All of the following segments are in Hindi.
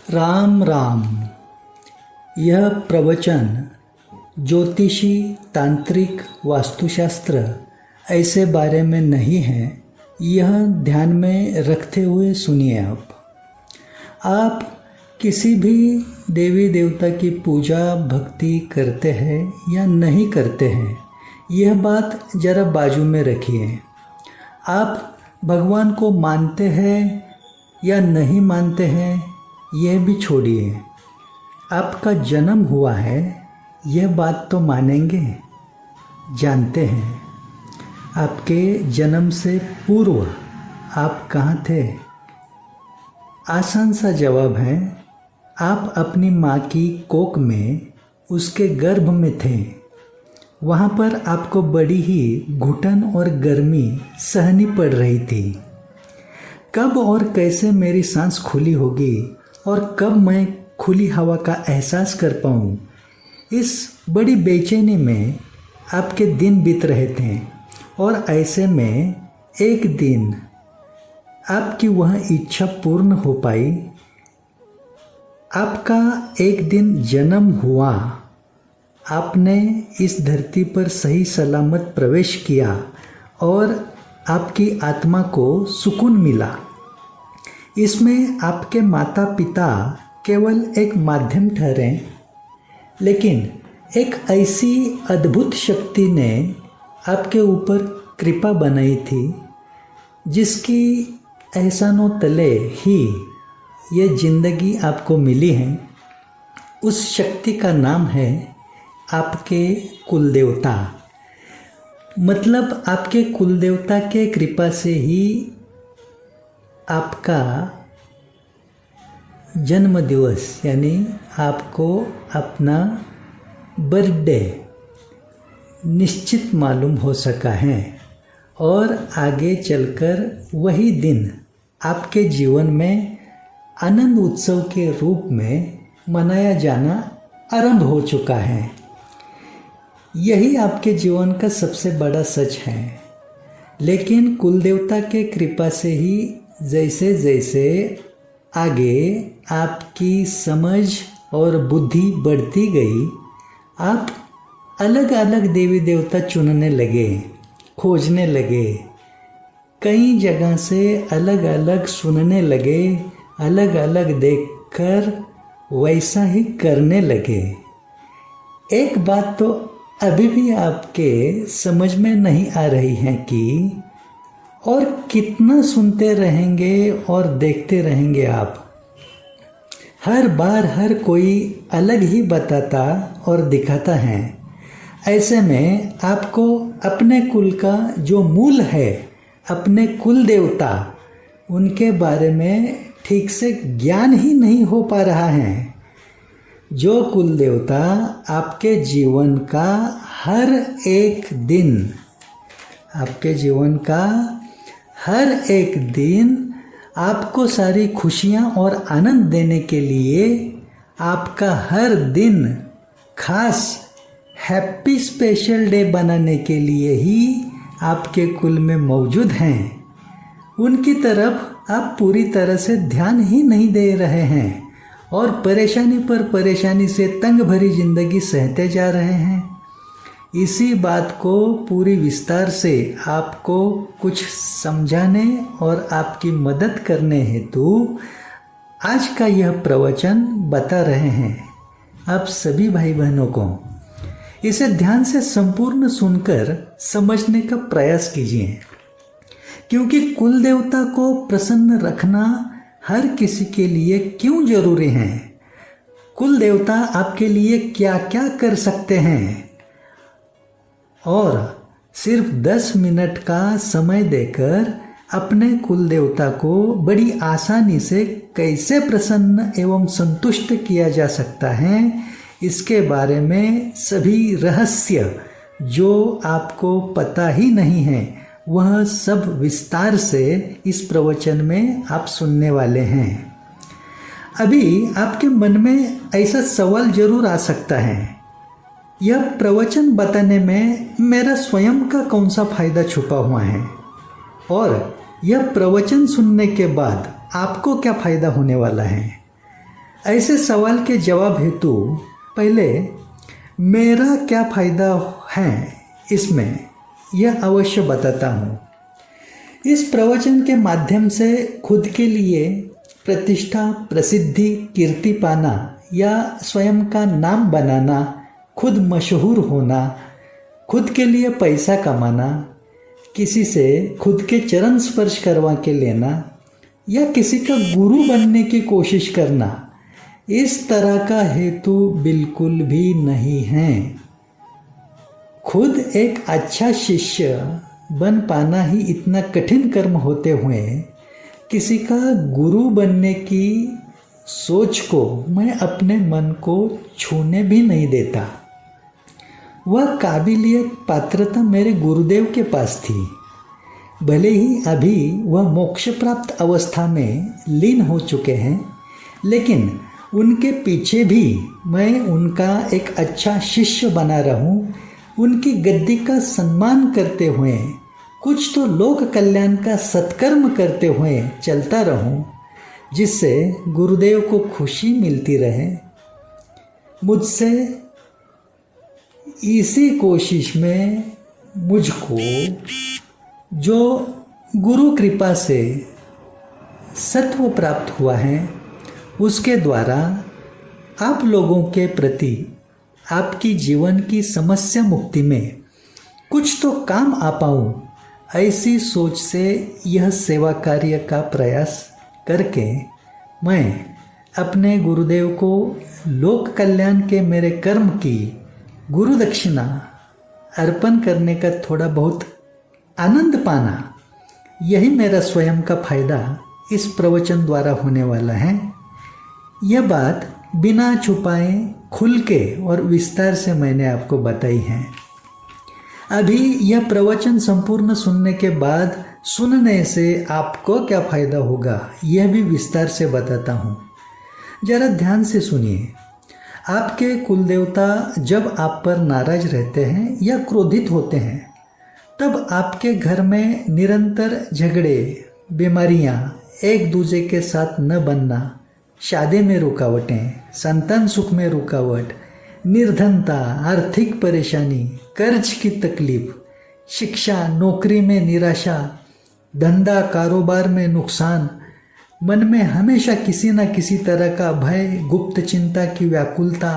राम राम। यह प्रवचन ज्योतिषी, तांत्रिक, वास्तुशास्त्र ऐसे बारे में नहीं है। यह ध्यान में रखते हुए सुनिए। आप किसी भी देवी देवता की पूजा भक्ति करते हैं या नहीं करते हैं, यह बात जरा बाजू में रखिए। आप भगवान को मानते हैं या नहीं मानते हैं, यह भी छोड़िए। आपका जन्म हुआ है, यह बात तो मानेंगे, जानते हैं। आपके जन्म से पूर्व आप कहाँ थे? आसान सा जवाब है, आप अपनी माँ की कोख में, उसके गर्भ में थे। वहाँ पर आपको बड़ी ही घुटन और गर्मी सहनी पड़ रही थी। कब और कैसे मेरी सांस खुली होगी और कब मैं खुली हवा का एहसास कर पाऊँ, इस बड़ी बेचैनी में आपके दिन बीत रहे थे। और ऐसे में एक दिन आपकी वह इच्छा पूर्ण हो पाई। आपका एक दिन जन्म हुआ, आपने इस धरती पर सही सलामत प्रवेश किया और आपकी आत्मा को सुकून मिला। इसमें आपके माता पिता केवल एक माध्यम ठहरे, लेकिन एक ऐसी अद्भुत शक्ति ने आपके ऊपर कृपा बनाई थी, जिसकी एहसानों तले ही ये जिंदगी आपको मिली है। उस शक्ति का नाम है आपके कुलदेवता। मतलब आपके कुलदेवता के कृपा से ही आपका जन्म दिवस यानी आपको अपना बर्थडे निश्चित मालूम हो सका है। और आगे चलकर वही दिन आपके जीवन में आनंद उत्सव के रूप में मनाया जाना आरंभ हो चुका है। यही आपके जीवन का सबसे बड़ा सच है। लेकिन कुलदेवता के कृपा से ही जैसे जैसे आगे आपकी समझ और बुद्धि बढ़ती गई, आप अलग अलग देवी देवता चुनने लगे, खोजने लगे, कई जगह से अलग अलग सुनने लगे, अलग अलग देखकर वैसा ही करने लगे। एक बात तो अभी भी आपके समझ में नहीं आ रही है कि और कितना सुनते रहेंगे और देखते रहेंगे आप। हर बार हर कोई अलग ही बताता और दिखाता है। ऐसे में आपको अपने कुल का जो मूल है, अपने कुल देवता, उनके बारे में ठीक से ज्ञान ही नहीं हो पा रहा है। जो कुल देवता आपके जीवन का हर एक दिन, आपके जीवन का हर एक दिन आपको सारी खुशियाँ और आनंद देने के लिए, आपका हर दिन खास हैप्पी स्पेशल डे बनाने के लिए ही आपके कुल में मौजूद हैं, उनकी तरफ आप पूरी तरह से ध्यान ही नहीं दे रहे हैं और परेशानी पर परेशानी से तंग भरी जिंदगी सहते जा रहे हैं। इसी बात को पूरी विस्तार से आपको कुछ समझाने और आपकी मदद करने हेतु आज का यह प्रवचन बता रहे हैं आप सभी भाई बहनों को। इसे ध्यान से संपूर्ण सुनकर समझने का प्रयास कीजिए, क्योंकि कुल देवता को प्रसन्न रखना हर किसी के लिए क्यों जरूरी है। कुल देवता आपके लिए क्या क्या कर सकते हैं, और सिर्फ 10 मिनट का समय देकर अपने कुल देवता को बड़ी आसानी से कैसे प्रसन्न एवं संतुष्ट किया जा सकता है, इसके बारे में सभी रहस्य जो आपको पता ही नहीं है, वह सब विस्तार से इस प्रवचन में आप सुनने वाले हैं। अभी आपके मन में ऐसा सवाल जरूर आ सकता है, यह प्रवचन बताने में मेरा स्वयं का कौन सा फायदा छुपा हुआ है, और यह प्रवचन सुनने के बाद आपको क्या फायदा होने वाला है। ऐसे सवाल के जवाब हेतु पहले मेरा क्या फ़ायदा है इसमें यह अवश्य बताता हूँ। इस प्रवचन के माध्यम से खुद के लिए प्रतिष्ठा, प्रसिद्धि, कीर्ति पाना या स्वयं का नाम बनाना, खुद मशहूर होना, खुद के लिए पैसा कमाना, किसी से खुद के चरण स्पर्श करवा के लेना या किसी का गुरु बनने की कोशिश करना, इस तरह का हेतु बिल्कुल भी नहीं है। खुद एक अच्छा शिष्य बन पाना ही इतना कठिन कर्म होते हुए किसी का गुरु बनने की सोच को मैं अपने मन को छूने भी नहीं देता। वह काबिलियत, पात्रता मेरे गुरुदेव के पास थी। भले ही अभी वह मोक्ष प्राप्त अवस्था में लीन हो चुके हैं, लेकिन उनके पीछे भी मैं उनका एक अच्छा शिष्य बना रहूं, उनकी गद्दी का सम्मान करते हुए कुछ तो लोक कल्याण का सत्कर्म करते हुए चलता रहूं, जिससे गुरुदेव को खुशी मिलती रहे। मुझसे इसी कोशिश में मुझको जो गुरु कृपा से सत्व प्राप्त हुआ है, उसके द्वारा आप लोगों के प्रति आपकी जीवन की समस्या मुक्ति में कुछ तो काम आ पाऊँ, ऐसी सोच से यह सेवा कार्य का प्रयास करके मैं अपने गुरुदेव को लोक कल्याण के मेरे कर्म की गुरु दक्षिणा अर्पण करने का थोड़ा बहुत आनंद पाना, यही मेरा स्वयं का फायदा इस प्रवचन द्वारा होने वाला है। यह बात बिना छुपाए खुल के और विस्तार से मैंने आपको बताई है। अभी यह प्रवचन संपूर्ण सुनने के बाद सुनने से आपको क्या फ़ायदा होगा, यह भी विस्तार से बताता हूँ। जरा ध्यान से सुनिए। आपके कुलदेवता जब आप पर नाराज रहते हैं या क्रोधित होते हैं, तब आपके घर में निरंतर झगड़े, बीमारियाँ, एक दूसरे के साथ न बनना, शादी में रुकावटें, संतान सुख में रुकावट, निर्धनता, आर्थिक परेशानी, कर्ज की तकलीफ, शिक्षा, नौकरी में निराशा, धंधा कारोबार में नुकसान, मन में हमेशा किसी न किसी तरह का भय, गुप्त चिंता की व्याकुलता,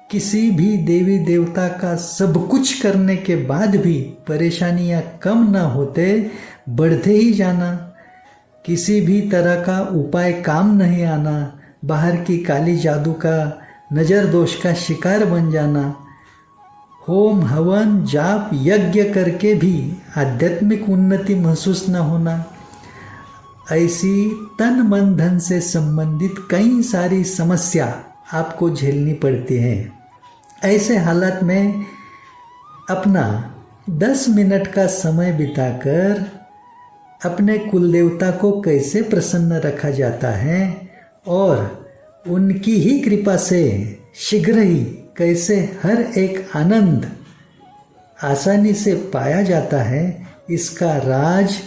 किसी भी देवी देवता का सब कुछ करने के बाद भी परेशानियां कम न होते बढ़ते ही जाना, किसी भी तरह का उपाय काम नहीं आना, बाहर की काली जादू का, नज़र दोष का शिकार बन जाना, होम हवन जाप यज्ञ करके भी आध्यात्मिक उन्नति महसूस न होना, ऐसी तन मन धन से संबंधित कई सारी समस्या आपको झेलनी पड़ती है। ऐसे हालात में अपना 10 मिनट का समय बिताकर अपने कुलदेवता को कैसे प्रसन्न रखा जाता है और उनकी ही कृपा से शीघ्र ही कैसे हर एक आनंद आसानी से पाया जाता है, इसका राज,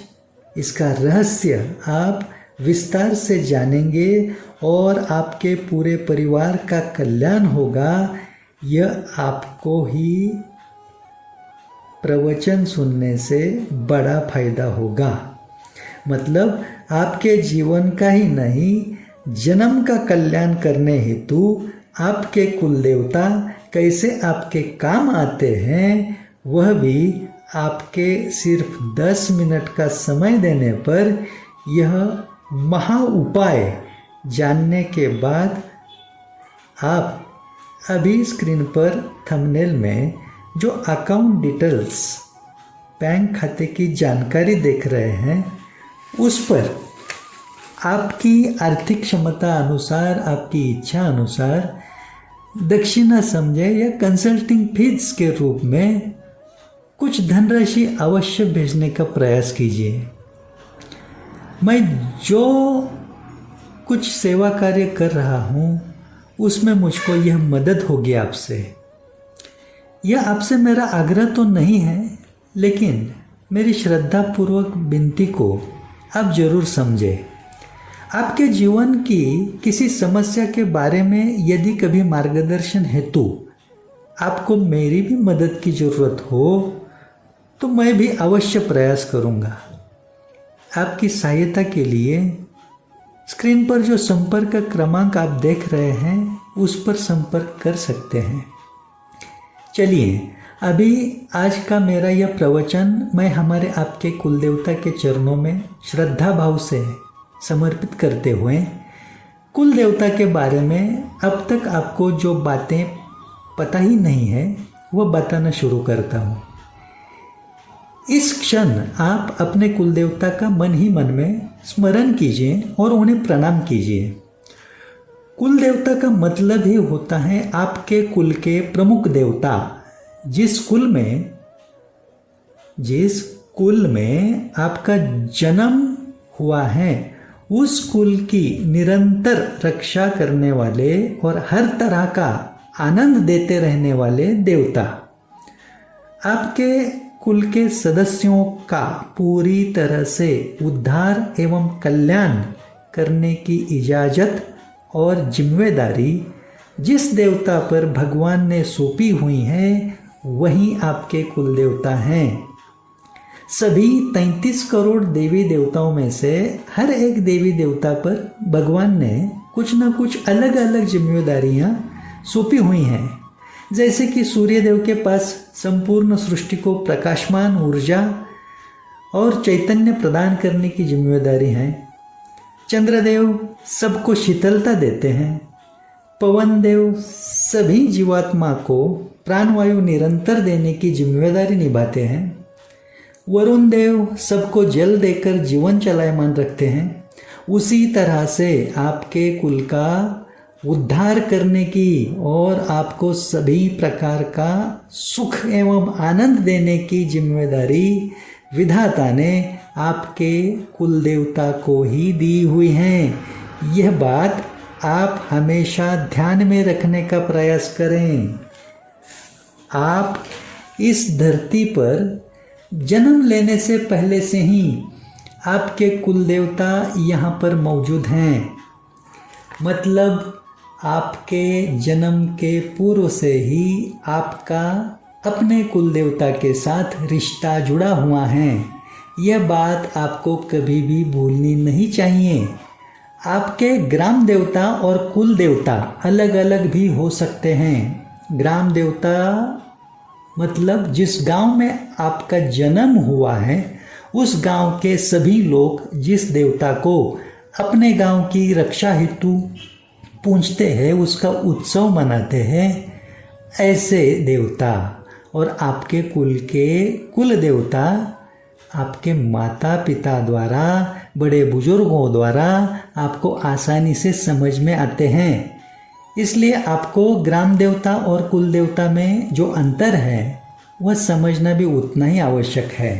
इसका रहस्य आप विस्तार से जानेंगे और आपके पूरे परिवार का कल्याण होगा। यह आपको ही प्रवचन सुनने से बड़ा फायदा होगा। मतलब आपके जीवन का ही नहीं, जन्म का कल्याण करने हेतु आपके कुलदेवता कैसे आपके काम आते हैं, वह भी आपके सिर्फ 10 मिनट का समय देने पर यह महा उपाय जानने के बाद आप अभी स्क्रीन पर थंबनेल में जो अकाउंट डिटेल्स, बैंक खाते की जानकारी देख रहे हैं, उस पर आपकी आर्थिक क्षमता अनुसार, आपकी इच्छा अनुसार दक्षिणा समझे या कंसल्टिंग फीस के रूप में कुछ धनराशि अवश्य भेजने का प्रयास कीजिए। मैं जो कुछ सेवा कार्य कर रहा हूँ उसमें मुझको यह मदद होगी आपसे। यह आपसे मेरा आग्रह तो नहीं है, लेकिन मेरी श्रद्धापूर्वक विनती को आप जरूर समझें। आपके जीवन की किसी समस्या के बारे में यदि कभी मार्गदर्शन हेतु आपको मेरी भी मदद की ज़रूरत हो तो मैं भी अवश्य प्रयास करूंगा। आपकी सहायता के लिए स्क्रीन पर जो संपर्क क्रमांक आप देख रहे हैं उस पर संपर्क कर सकते हैं। चलिए अभी आज का मेरा यह प्रवचन मैं हमारे आपके कुलदेवता के चरणों में श्रद्धा भाव से समर्पित करते हुए कुल देवता के बारे में अब तक आपको जो बातें पता ही नहीं है वह बताना शुरू करता हूँ। इस क्षण आप अपने कुल देवता का मन ही मन में स्मरण कीजिए और उन्हें प्रणाम कीजिए। कुल देवता का मतलब ही होता है आपके कुल के प्रमुख देवता। जिस कुल में आपका जन्म हुआ है उस कुल की निरंतर रक्षा करने वाले और हर तरह का आनंद देते रहने वाले देवता। आपके कुल के सदस्यों का पूरी तरह से उद्धार एवं कल्याण करने की इजाज़त और जिम्मेदारी जिस देवता पर भगवान ने सौंपी हुई है वही आपके कुल देवता हैं। सभी 33 करोड़ देवी देवताओं में से हर एक देवी देवता पर भगवान ने कुछ न कुछ अलग अलग जिम्मेदारियां सौंपी हुई हैं। जैसे कि सूर्यदेव के पास संपूर्ण सृष्टि को प्रकाशमान ऊर्जा और चैतन्य प्रदान करने की जिम्मेदारी है। चंद्रदेव सबको शीतलता देते हैं। पवन देव सभी जीवात्मा को प्राणवायु निरंतर देने की जिम्मेदारी निभाते हैं। वरुण देव सबको जल देकर जीवन चलायमान रखते हैं। उसी तरह से आपके कुल का उद्धार करने की और आपको सभी प्रकार का सुख एवं आनंद देने की जिम्मेदारी विधाता ने आपके कुल देवता को ही दी हुई है। यह बात आप हमेशा ध्यान में रखने का प्रयास करें। आप इस धरती पर जन्म लेने से पहले से ही आपके कुल देवता यहाँ पर मौजूद हैं। मतलब आपके जन्म के पूर्व से ही आपका अपने कुल देवता के साथ रिश्ता जुड़ा हुआ है। यह बात आपको कभी भी भूलनी नहीं चाहिए। आपके ग्राम देवता और कुल देवता अलग अलग भी हो सकते हैं। ग्राम देवता मतलब जिस गांव में आपका जन्म हुआ है उस गांव के सभी लोग जिस देवता को अपने गांव की रक्षा हेतु पूजते हैं उसका उत्सव मनाते हैं, ऐसे देवता। और आपके कुल के कुल देवता आपके माता पिता द्वारा बड़े बुजुर्गों द्वारा आपको आसानी से समझ में आते हैं। इसलिए आपको ग्राम देवता और कुल देवता में जो अंतर है वह समझना भी उतना ही आवश्यक है।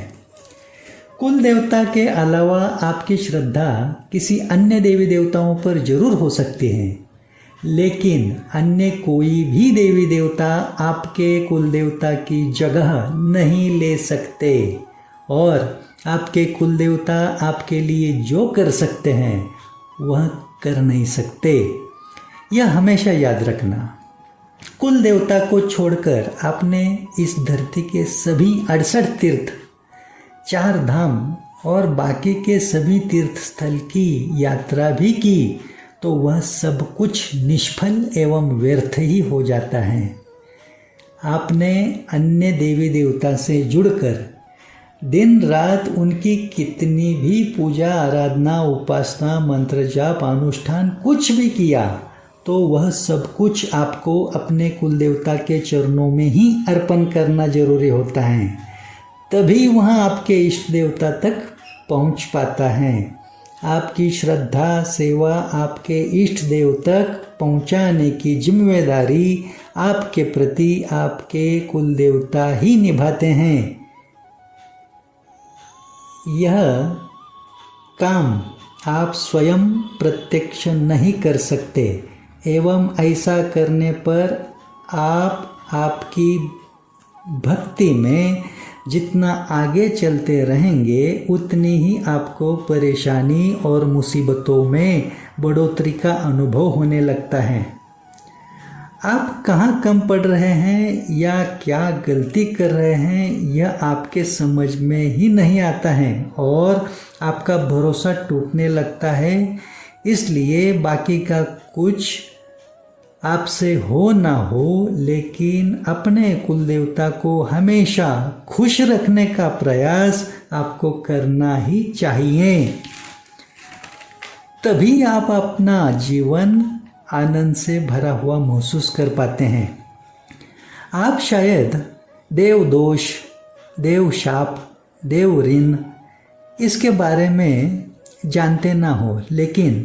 कुल देवता के अलावा आपकी श्रद्धा किसी अन्य देवी देवताओं पर जरूर हो सकती है, लेकिन अन्य कोई भी देवी देवता आपके कुल देवता की जगह नहीं ले सकते और आपके कुल देवता आपके लिए जो कर सकते हैं वह कर नहीं सकते। यह हमेशा याद रखना। कुल देवता को छोड़कर आपने इस धरती के सभी 68 तीर्थ, 4 धाम और बाकी के सभी तीर्थ स्थल की यात्रा भी की तो वह सब कुछ निष्फल एवं व्यर्थ ही हो जाता है। आपने अन्य देवी देवता से जुड़कर दिन रात उनकी कितनी भी पूजा आराधना उपासना मंत्र जाप अनुष्ठान कुछ भी किया तो वह सब कुछ आपको अपने कुल देवता के चरणों में ही अर्पण करना जरूरी होता है। तभी वह आपके इष्ट देवता तक पहुंच पाता है। आपकी श्रद्धा सेवा आपके इष्ट देव तक पहुंचाने की जिम्मेदारी आपके प्रति आपके कुल देवता ही निभाते हैं। यह काम आप स्वयं प्रत्यक्ष नहीं कर सकते एवं ऐसा करने पर आप आपकी भक्ति में जितना आगे चलते रहेंगे उतनी ही आपको परेशानी और मुसीबतों में बढ़ोतरी का अनुभव होने लगता है। आप कहाँ कम पड़ रहे हैं या क्या गलती कर रहे हैं यह आपके समझ में ही नहीं आता है और आपका भरोसा टूटने लगता है। इसलिए बाकी का कुछ आपसे हो ना हो, लेकिन अपने कुल देवता को हमेशा खुश रखने का प्रयास आपको करना ही चाहिए। तभी आप अपना जीवन आनंद से भरा हुआ महसूस कर पाते हैं। आप शायद देव दोष, देव शाप, देव ऋण इसके बारे में जानते ना हो, लेकिन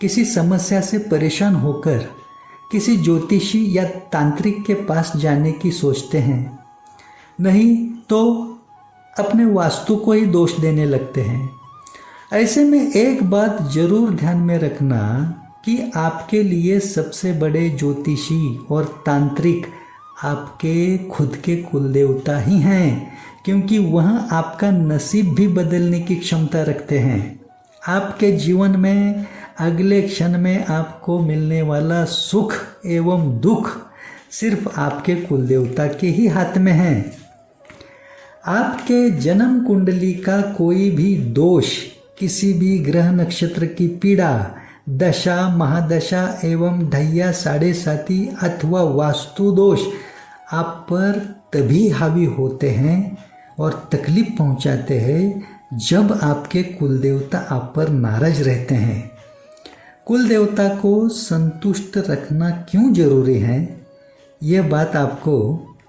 किसी समस्या से परेशान होकर किसी ज्योतिषी या तांत्रिक के पास जाने की सोचते हैं, नहीं तो अपने वास्तु को ही दोष देने लगते हैं। ऐसे में एक बात जरूर ध्यान में रखना कि आपके लिए सबसे बड़े ज्योतिषी और तांत्रिक आपके खुद के कुल देवता ही हैं, क्योंकि वह आपका नसीब भी बदलने की क्षमता रखते हैं। आपके जीवन में अगले क्षण में आपको मिलने वाला सुख एवं दुख सिर्फ आपके कुल देवता के ही हाथ में है। आपके जन्म कुंडली का कोई भी दोष, किसी भी ग्रह नक्षत्र की पीड़ा, दशा, महादशा एवं ढैया, साढ़े साती अथवा वास्तु दोष आप पर तभी हावी होते हैं और तकलीफ पहुंचाते हैं जब आपके कुल देवता आप पर नाराज रहते हैं। कुल देवता को संतुष्ट रखना क्यों जरूरी है, यह बात आपको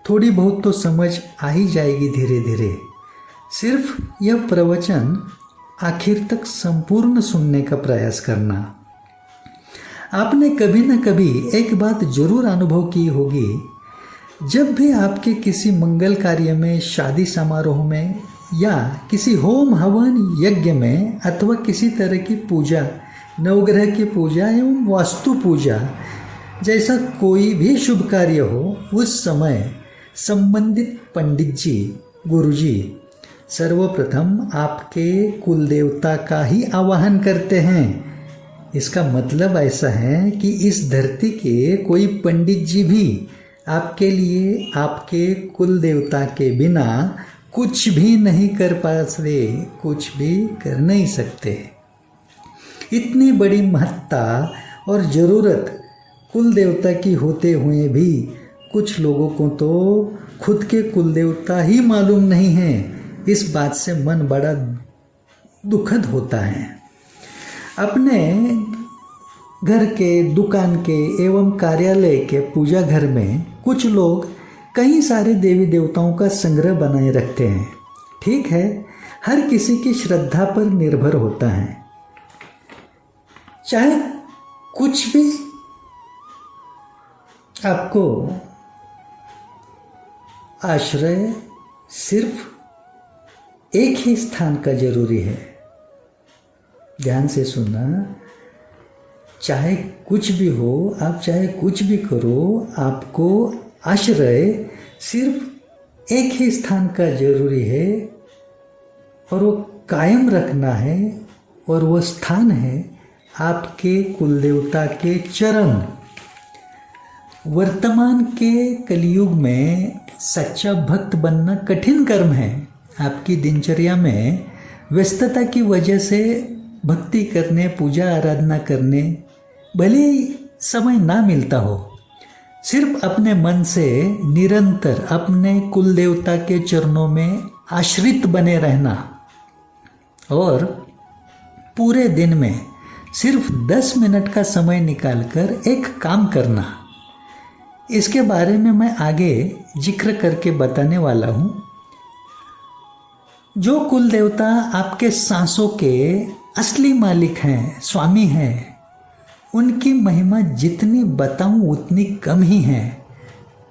थोड़ी बहुत तो समझ आ ही जाएगी धीरे धीरे। सिर्फ यह प्रवचन आखिर तक संपूर्ण सुनने का प्रयास करना। आपने कभी न कभी एक बात जरूर अनुभव की होगी, जब भी आपके किसी मंगल कार्य में, शादी समारोह में या किसी होम हवन यज्ञ में अथवा किसी तरह की पूजा, नवग्रह की पूजा एवं वास्तु पूजा जैसा कोई भी शुभ कार्य हो, उस समय संबंधित पंडित जी, गुरुजी सर्वप्रथम आपके कुल देवता का ही आवाहन करते हैं। इसका मतलब ऐसा है कि इस धरती के कोई पंडित जी भी आपके लिए आपके कुल देवता के बिना कुछ भी नहीं कर पाते, कुछ भी कर नहीं सकते। इतनी बड़ी महत्ता और ज़रूरत कुल देवता की होते हुए भी कुछ लोगों को तो खुद के कुल देवता ही मालूम नहीं है। इस बात से मन बड़ा दुखद होता है। अपने घर के, दुकान के एवं कार्यालय के पूजा घर में कुछ लोग कई सारे देवी देवताओं का संग्रह बनाए रखते हैं। ठीक है, हर किसी की श्रद्धा पर निर्भर होता है। चाहे कुछ भी आपको आश्रय सिर्फ एक ही स्थान का जरूरी है। ध्यान से सुनना, चाहे कुछ भी हो, आप चाहे कुछ भी करो, आपको आश्रय सिर्फ एक ही स्थान का जरूरी है और वो कायम रखना है, और वो स्थान है आपके कुलदेवता के चरण। वर्तमान के कलयुग में सच्चा भक्त बनना कठिन कर्म है। आपकी दिनचर्या में व्यस्तता की वजह से भक्ति करने, पूजा आराधना करने भले ही समय ना मिलता हो, सिर्फ अपने मन से निरंतर अपने कुल देवता के चरणों में आश्रित बने रहना और पूरे दिन में सिर्फ 10 मिनट का समय निकालकर एक काम करना, इसके बारे में मैं आगे जिक्र करके बताने वाला हूँ। जो कुल देवता आपके सांसों के असली मालिक हैं, स्वामी हैं, उनकी महिमा जितनी बताऊं उतनी कम ही है।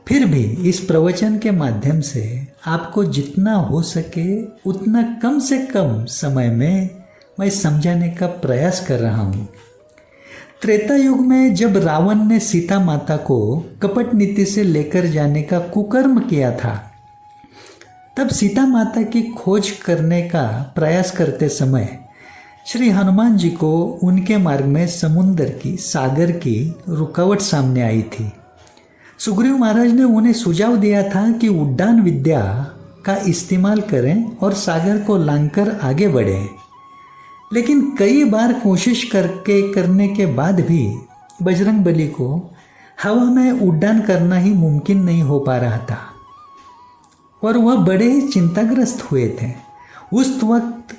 फिर भी इस प्रवचन के माध्यम से आपको जितना हो सके उतना कम से कम समय में मैं समझाने का प्रयास कर रहा हूँ। त्रेता युग में जब रावण ने सीता माता को कपट नीति से लेकर जाने का कुकर्म किया था, तब सीता माता की खोज करने का प्रयास करते समय श्री हनुमान जी को उनके मार्ग में समुद्र की, सागर की रुकावट सामने आई थी। सुग्रीव महाराज ने उन्हें सुझाव दिया था कि उड्डान विद्या का इस्तेमाल करें और सागर को लांघकर आगे बढ़ें, लेकिन कई बार कोशिश करने के बाद भी बजरंगबली को हवा में उड्डान करना ही मुमकिन नहीं हो पा रहा था और वह बड़े ही चिंताग्रस्त हुए थे। उस वक्त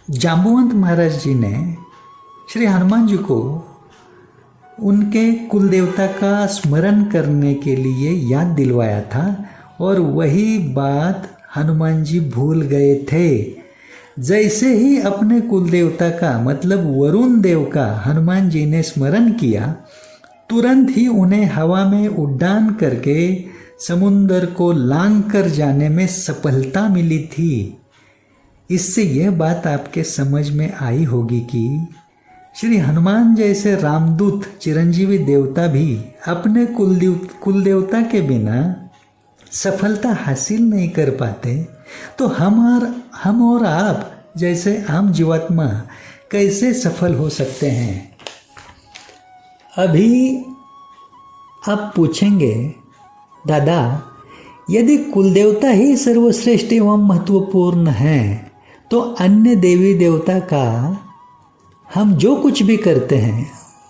जाम्बुवंत महाराज जी ने श्री हनुमान जी को उनके कुल देवता का स्मरण करने के लिए याद दिलवाया था और वही बात हनुमान जी भूल गए थे। जैसे ही अपने कुल देवता का मतलब वरुण देव का हनुमान जी ने स्मरण किया, तुरंत ही उन्हें हवा में उड्डान करके समुद्र को लांघ कर जाने में सफलता मिली थी। इससे यह बात आपके समझ में आई होगी कि श्री हनुमान जैसे रामदूत चिरंजीवी देवता भी अपने कुल देवता के बिना सफलता हासिल नहीं कर पाते, तो हम और आप जैसे आम जीवात्मा कैसे सफल हो सकते हैं। अभी आप पूछेंगे, दादा यदि कुलदेवता ही सर्वश्रेष्ठ एवं महत्वपूर्ण है तो अन्य देवी देवता का हम जो कुछ भी करते हैं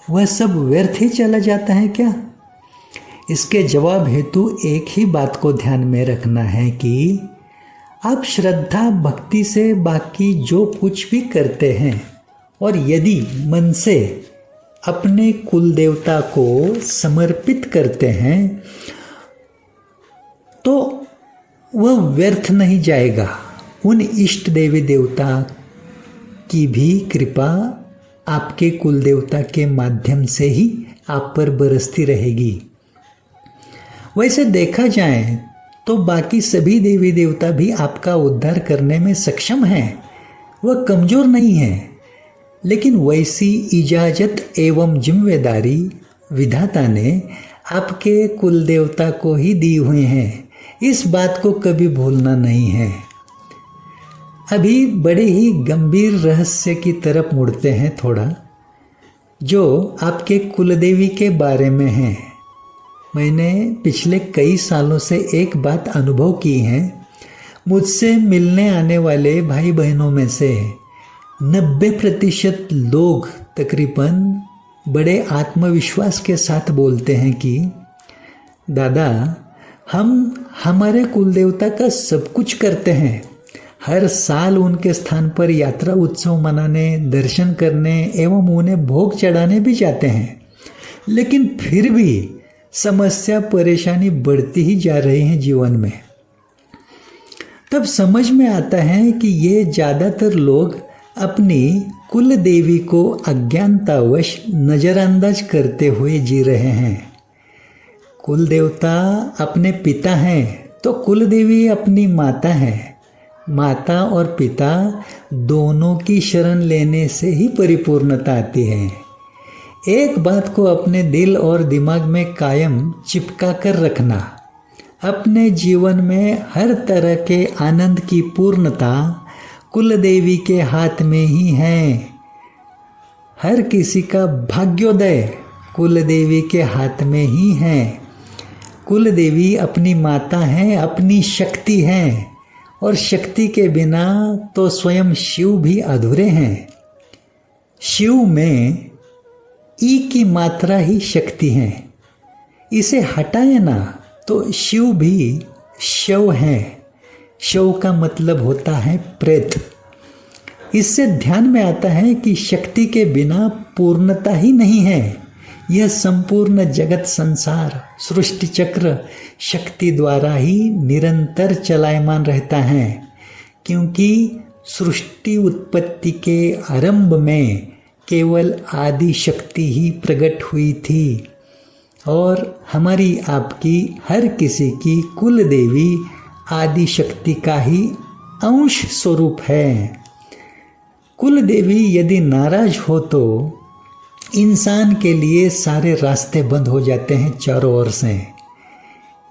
वह सब व्यर्थ ही चला जाता है क्या? इसके जवाब हेतु एक ही बात को ध्यान में रखना है कि आप श्रद्धा भक्ति से बाकी जो कुछ भी करते हैं और यदि मन से अपने कुल देवता को समर्पित करते हैं तो वह व्यर्थ नहीं जाएगा। उन इष्ट देवी देवता की भी कृपा आपके कुल देवता के माध्यम से ही आप पर बरसती रहेगी। वैसे देखा जाए तो बाकी सभी देवी देवता भी आपका उद्धार करने में सक्षम हैं, वह कमज़ोर नहीं है, लेकिन वैसी इजाज़त एवं जिम्मेदारी विधाता ने आपके कुल देवता को ही दी हुई हैं। इस बात को कभी भूलना नहीं है। अभी बड़े ही गंभीर रहस्य की तरफ मुड़ते हैं थोड़ा, जो आपके कुलदेवी के बारे में है। मैंने पिछले कई सालों से एक बात अनुभव की है। मुझसे मिलने आने वाले भाई बहनों में से 90% लोग तकरीबन बड़े आत्मविश्वास के साथ बोलते हैं कि दादा हम हमारे कुलदेवता का सब कुछ करते हैं। हर साल उनके स्थान पर यात्रा उत्सव मनाने, दर्शन करने एवं उन्हें भोग चढ़ाने भी जाते हैं, लेकिन फिर भी समस्या परेशानी बढ़ती ही जा रही है जीवन में। तब समझ में आता है कि ये ज़्यादातर लोग अपनी कुल देवी को अज्ञानतावश नज़रअंदाज करते हुए जी रहे हैं। कुल देवता अपने पिता हैं तो कुल देवी अपनी माता है। माता और पिता दोनों की शरण लेने से ही परिपूर्णता आती है। एक बात को अपने दिल और दिमाग में कायम चिपका कर रखना, अपने जीवन में हर तरह के आनंद की पूर्णता कुल देवी के हाथ में ही है। हर किसी का भाग्योदय कुल देवी के हाथ में ही है। कुल देवी अपनी माता हैं, अपनी शक्ति हैं, और शक्ति के बिना तो स्वयं शिव भी अधूरे हैं। शिव में ई की मात्रा ही शक्ति है। इसे हटाए ना तो शिव भी शव है। शव का मतलब होता है प्रेत। इससे ध्यान में आता है कि शक्ति के बिना पूर्णता ही नहीं है। यह संपूर्ण जगत संसार सृष्टि चक्र शक्ति द्वारा ही निरंतर चलायमान रहता है, क्योंकि सृष्टि उत्पत्ति के आरंभ में केवल आदि शक्ति ही प्रकट हुई थी और हमारी आपकी हर किसी की कुल देवी आदि शक्ति का ही अंश स्वरूप है। कुल देवी यदि नाराज हो तो इंसान के लिए सारे रास्ते बंद हो जाते हैं चारों ओर से।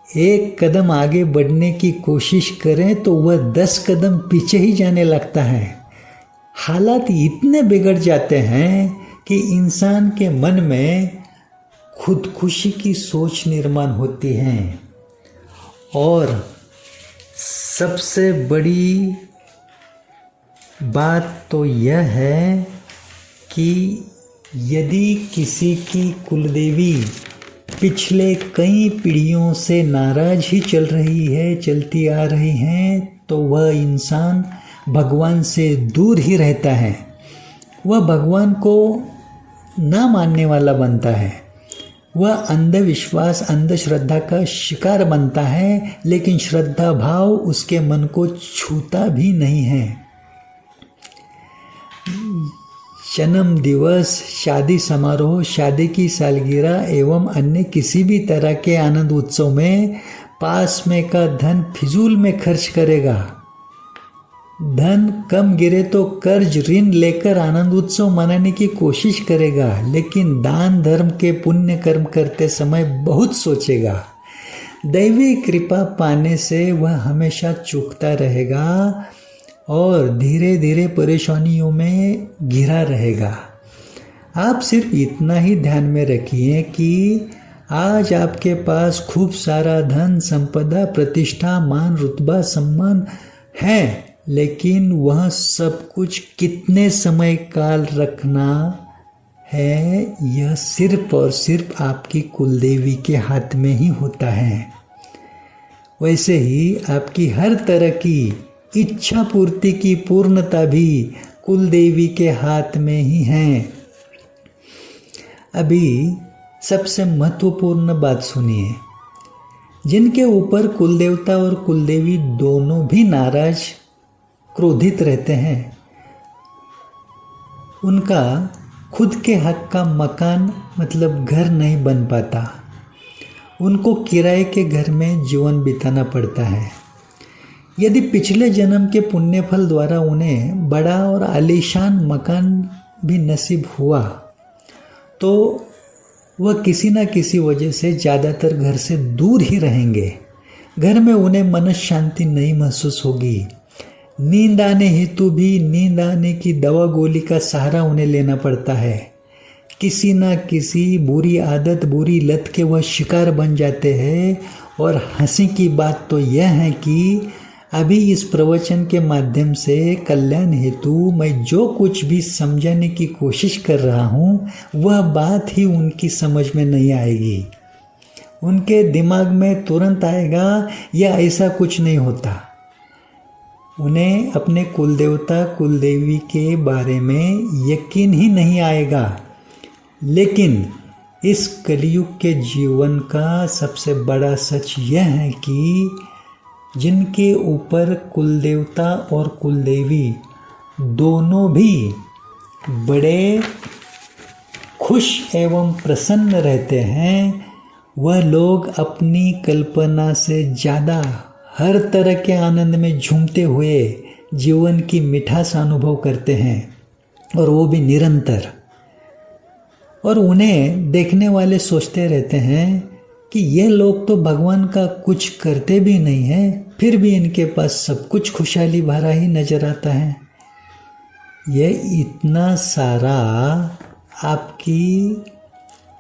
एक कदम आगे बढ़ने की कोशिश करें तो वह 10 कदम पीछे ही जाने लगता है। हालात इतने बिगड़ जाते हैं कि इंसान के मन में खुदकुशी की सोच निर्माण होती है। और सबसे बड़ी बात तो यह है कि यदि किसी की कुलदेवी पिछले कई पीढ़ियों से नाराज ही चलती आ रही हैं, तो वह इंसान भगवान से दूर ही रहता है। वह भगवान को ना मानने वाला बनता है। वह अंधविश्वास, अंधश्रद्धा का शिकार बनता है, लेकिन श्रद्धा भाव उसके मन को छूता भी नहीं है। जन्म दिवस, शादी समारोह, शादी की सालगिरह एवं अन्य किसी भी तरह के आनंद उत्सव में पास में का धन फिजूल में खर्च करेगा। धन कम गिरे तो कर्ज ऋण लेकर आनंद उत्सव मनाने की कोशिश करेगा, लेकिन दान धर्म के पुण्य कर्म करते समय बहुत सोचेगा। दैवी कृपा पाने से वह हमेशा चूकता रहेगा और धीरे धीरे परेशानियों में घिरा रहेगा। आप सिर्फ इतना ही ध्यान में रखिए कि आज आपके पास खूब सारा धन, संपदा, प्रतिष्ठा, मान, रुतबा, सम्मान है, लेकिन वह सब कुछ कितने समय काल रखना है, यह सिर्फ और सिर्फ आपकी कुलदेवी के हाथ में ही होता है। वैसे ही आपकी हर तरह की इच्छा पूर्ति की पूर्णता भी कुलदेवी के हाथ में ही है। अभी सबसे महत्वपूर्ण बात सुनिए। जिनके ऊपर कुलदेवता और कुलदेवी दोनों भी नाराज, क्रोधित रहते हैं, उनका खुद के हक का मकान मतलब घर नहीं बन पाता। उनको किराए के घर में जीवन बिताना पड़ता है। यदि पिछले जन्म के पुण्य फल द्वारा उन्हें बड़ा और आलीशान मकान भी नसीब हुआ, तो वह किसी न किसी वजह से ज़्यादातर घर से दूर ही रहेंगे। घर में उन्हें मन शांति नहीं महसूस होगी। नींद आने हेतु भी नींद आने की दवा गोली का सहारा उन्हें लेना पड़ता है। किसी न किसी बुरी आदत, बुरी लत के वह शिकार बन जाते हैं। और हंसी की बात तो यह है कि अभी इस प्रवचन के माध्यम से कल्याण हेतु मैं जो कुछ भी समझाने की कोशिश कर रहा हूँ, वह बात ही उनकी समझ में नहीं आएगी। उनके दिमाग में तुरंत आएगा या ऐसा कुछ नहीं होता। उन्हें अपने कुलदेवता कुलदेवी के बारे में यकीन ही नहीं आएगा। लेकिन इस कलयुग के जीवन का सबसे बड़ा सच यह है कि जिनके ऊपर कुलदेवता और कुलदेवी दोनों भी बड़े खुश एवं प्रसन्न रहते हैं, वह लोग अपनी कल्पना से ज़्यादा हर तरह के आनंद में झूमते हुए जीवन की मिठास अनुभव करते हैं, और वो भी निरंतर। और उन्हें देखने वाले सोचते रहते हैं कि ये लोग तो भगवान का कुछ करते भी नहीं हैं, फिर भी इनके पास सब कुछ खुशहाली भरा ही नजर आता है। यह इतना सारा आपकी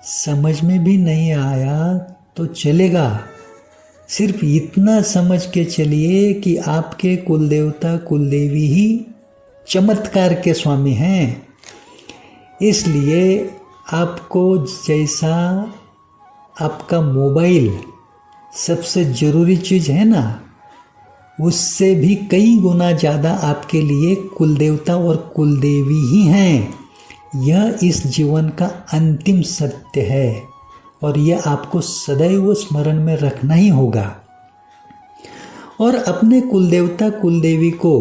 समझ में भी नहीं आया तो चलेगा। सिर्फ इतना समझ के चलिए कि आपके कुलदेवता कुलदेवी ही चमत्कार के स्वामी हैं। इसलिए आपको जैसा आपका मोबाइल सबसे ज़रूरी चीज़ है ना, उससे भी कई गुना ज़्यादा आपके लिए कुलदेवता और कुलदेवी ही हैं। यह इस जीवन का अंतिम सत्य है और यह आपको सदैव स्मरण में रखना ही होगा। और अपने कुलदेवता कुलदेवी को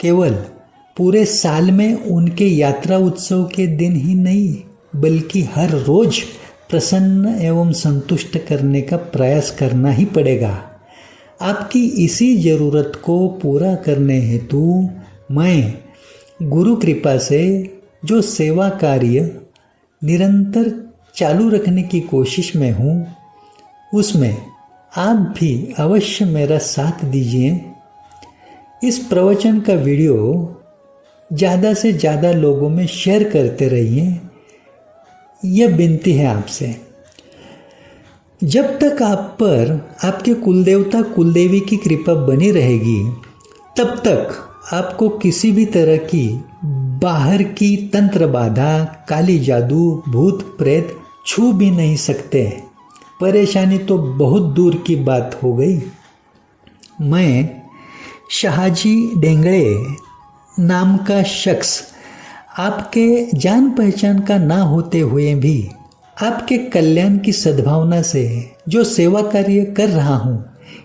केवल पूरे साल में उनके यात्रा उत्सव के दिन ही नहीं, बल्कि हर रोज प्रसन्न एवं संतुष्ट करने का प्रयास करना ही पड़ेगा। आपकी इसी ज़रूरत को पूरा करने हेतु मैं गुरु कृपा से जो सेवा कार्य निरंतर चालू रखने की कोशिश में हूँ, उसमें आप भी अवश्य मेरा साथ दीजिए। इस प्रवचन का वीडियो ज़्यादा से ज़्यादा लोगों में शेयर करते रहिए, यह विनती है आपसे। जब तक आप पर आपके कुलदेवता कुलदेवी की कृपा बनी रहेगी, तब तक आपको किसी भी तरह की बाहर की तंत्र बाधा, काली जादू, भूत प्रेत छू भी नहीं सकते। परेशानी तो बहुत दूर की बात हो गई। मैं शाहजी डेंगड़े नाम का शख्स आपके जान पहचान का ना होते हुए भी आपके कल्याण की सद्भावना से जो सेवा कार्य कर रहा हूँ,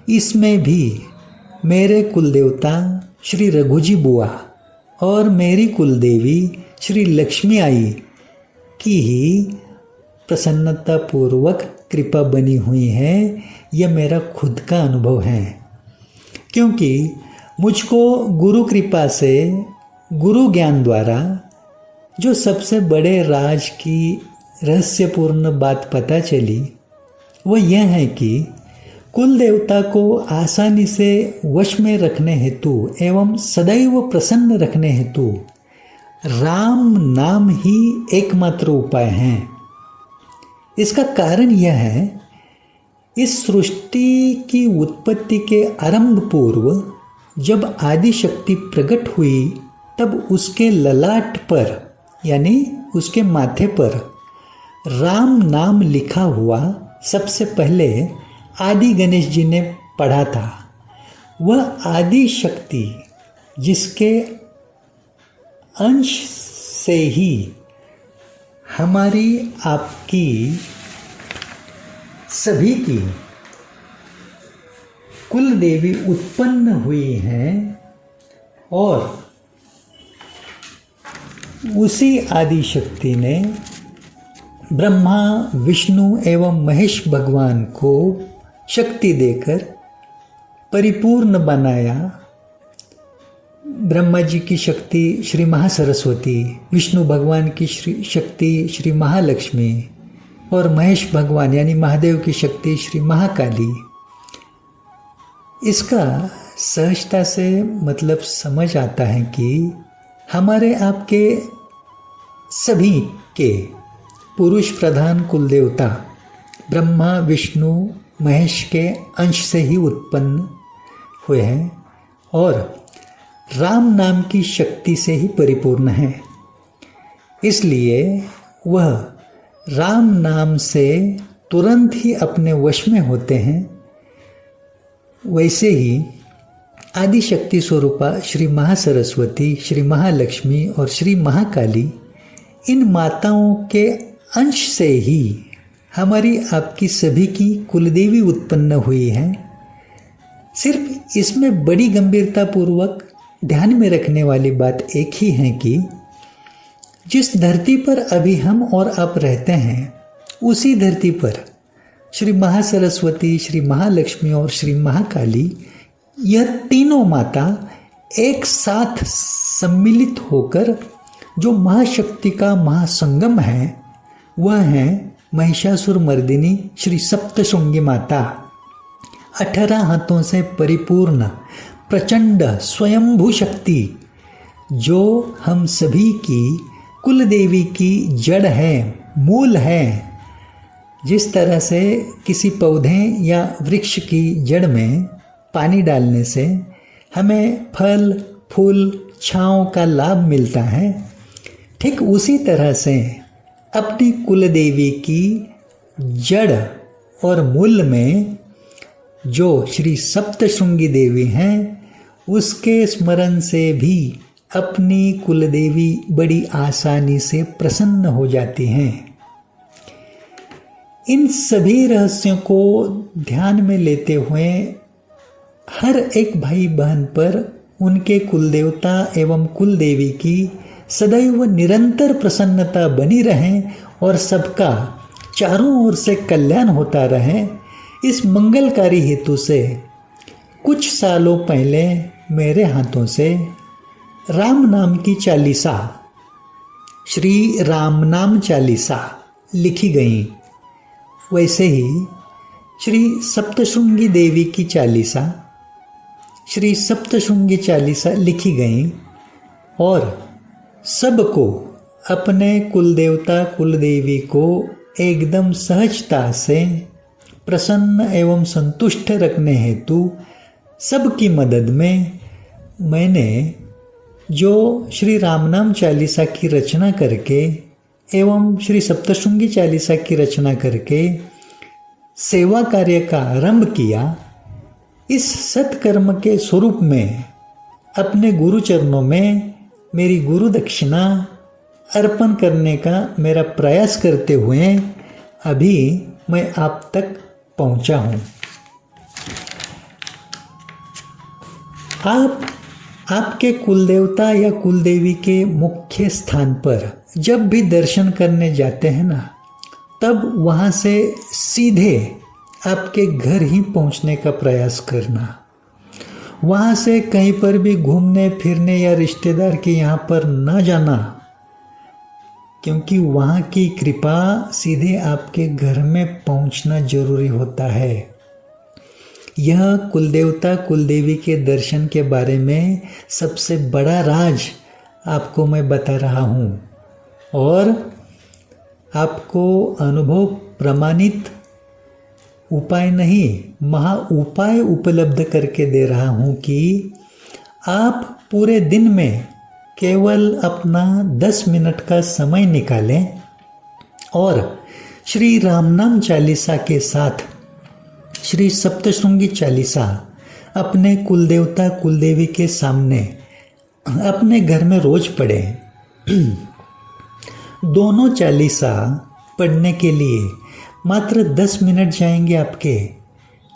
इसमें भी मेरे कुलदेवता श्री रघुजी बुआ और मेरी कुलदेवी श्री लक्ष्मी आई की ही प्रसन्नतापूर्वक कृपा बनी हुई है। यह मेरा खुद का अनुभव है, क्योंकि मुझको गुरु कृपा से, गुरु ज्ञान द्वारा जो सबसे बड़े राज की रहस्यपूर्ण बात पता चली, वह यह है कि कुल देवता को आसानी से वश में रखने हेतु एवं सदैव प्रसन्न रखने हेतु राम नाम ही एकमात्र उपाय है। इसका कारण यह है, इस सृष्टि की उत्पत्ति के आरंभ पूर्व जब आदि शक्ति प्रकट हुई, तब उसके ललाट पर यानी उसके माथे पर राम नाम लिखा हुआ सबसे पहले आदि गणेश जी ने पढ़ा था। वह आदि शक्ति जिसके अंश से ही हमारी आपकी सभी की कुल देवी उत्पन्न हुई हैं, और उसी आदि शक्ति ने ब्रह्मा, विष्णु एवं महेश भगवान को शक्ति देकर परिपूर्ण बनाया। ब्रह्मा जी की शक्ति श्री महासरस्वती, विष्णु भगवान की शक्ति श्री महालक्ष्मी और महेश भगवान यानी महादेव की शक्ति श्री महाकाली। इसका सहजता से मतलब समझ आता है कि हमारे आपके सभी के पुरुष प्रधान कुल देवता ब्रह्मा, विष्णु, महेश के अंश से ही उत्पन्न हुए हैं और राम नाम की शक्ति से ही परिपूर्ण है। इसलिए वह राम नाम से तुरंत ही अपने वश में होते हैं। वैसे ही आदि शक्ति स्वरूपा श्री महासरस्वती, श्री महालक्ष्मी और श्री महाकाली, इन माताओं के अंश से ही हमारी आपकी सभी की कुलदेवी उत्पन्न हुई है। सिर्फ इसमें बड़ी गंभीरता पूर्वक ध्यान में रखने वाली बात एक ही है कि जिस धरती पर अभी हम और आप रहते हैं, उसी धरती पर श्री महासरस्वती, श्री महालक्ष्मी और श्री महाकाली, यह तीनों माता एक साथ सम्मिलित होकर जो महाशक्ति का महासंगम है, वह है महिषासुर मर्दिनी श्री सप्तशृंगी माता। 18 हाथों से परिपूर्ण प्रचंड स्वयंभू शक्ति, जो हम सभी की कुल देवी की जड़ है, मूल है। जिस तरह से किसी पौधे या वृक्ष की जड़ में पानी डालने से हमें फल, फूल, छांव का लाभ मिलता है, ठीक उसी तरह से अपनी कुल देवी की जड़ और मूल में जो श्री सप्तशृंगी देवी हैं, उसके स्मरण से भी अपनी कुल देवी बड़ी आसानी से प्रसन्न हो जाती हैं। इन सभी रहस्यों को ध्यान में लेते हुए हर एक भाई बहन पर उनके कुलदेवता एवं कुल देवी की सदैव निरंतर प्रसन्नता बनी रहे और सबका चारों ओर से कल्याण होता रहे, इस मंगलकारी हेतु से कुछ सालों पहले मेरे हाथों से राम नाम की चालीसा, श्री राम नाम चालीसा लिखी गई। वैसे ही श्री सप्तशृंगी देवी की चालीसा, श्री सप्तशृंगी चालीसा लिखी गई और सबको अपने कुलदेवता कुलदेवी को एकदम सहजता से प्रसन्न एवं संतुष्ट रखने हेतु सबकी मदद में मैंने जो श्री रामनाम चालीसा की रचना करके एवं श्री सप्तशृंगी चालीसा की रचना करके सेवा कार्य का आरंभ किया। इस सत्कर्म के स्वरूप में अपने गुरु चरणों में मेरी गुरु दक्षिणा अर्पण करने का मेरा प्रयास करते हुए अभी मैं आप तक पहुंचा हूं। आपके कुलदेवता या कुलदेवी के मुख्य स्थान पर जब भी दर्शन करने जाते हैं ना, तब वहाँ से सीधे आपके घर ही पहुँचने का प्रयास करना। वहाँ से कहीं पर भी घूमने फिरने या रिश्तेदार के यहाँ पर ना जाना, क्योंकि वहाँ की कृपा सीधे आपके घर में पहुँचना जरूरी होता है। यह कुलदेवता कुलदेवी के दर्शन के बारे में सबसे बड़ा राज आपको मैं बता रहा हूँ और आपको अनुभव प्रमाणित उपाय नहीं, महा उपाय उपलब्ध करके दे रहा हूँ कि आप पूरे दिन में केवल अपना 10 मिनट का समय निकालें और श्री रामनाम चालीसा के साथ श्री सप्तशृंगी चालीसा अपने कुलदेवता कुलदेवी के सामने अपने घर में रोज पढ़ें। दोनों चालीसा पढ़ने के लिए मात्र 10 मिनट जाएंगे आपके,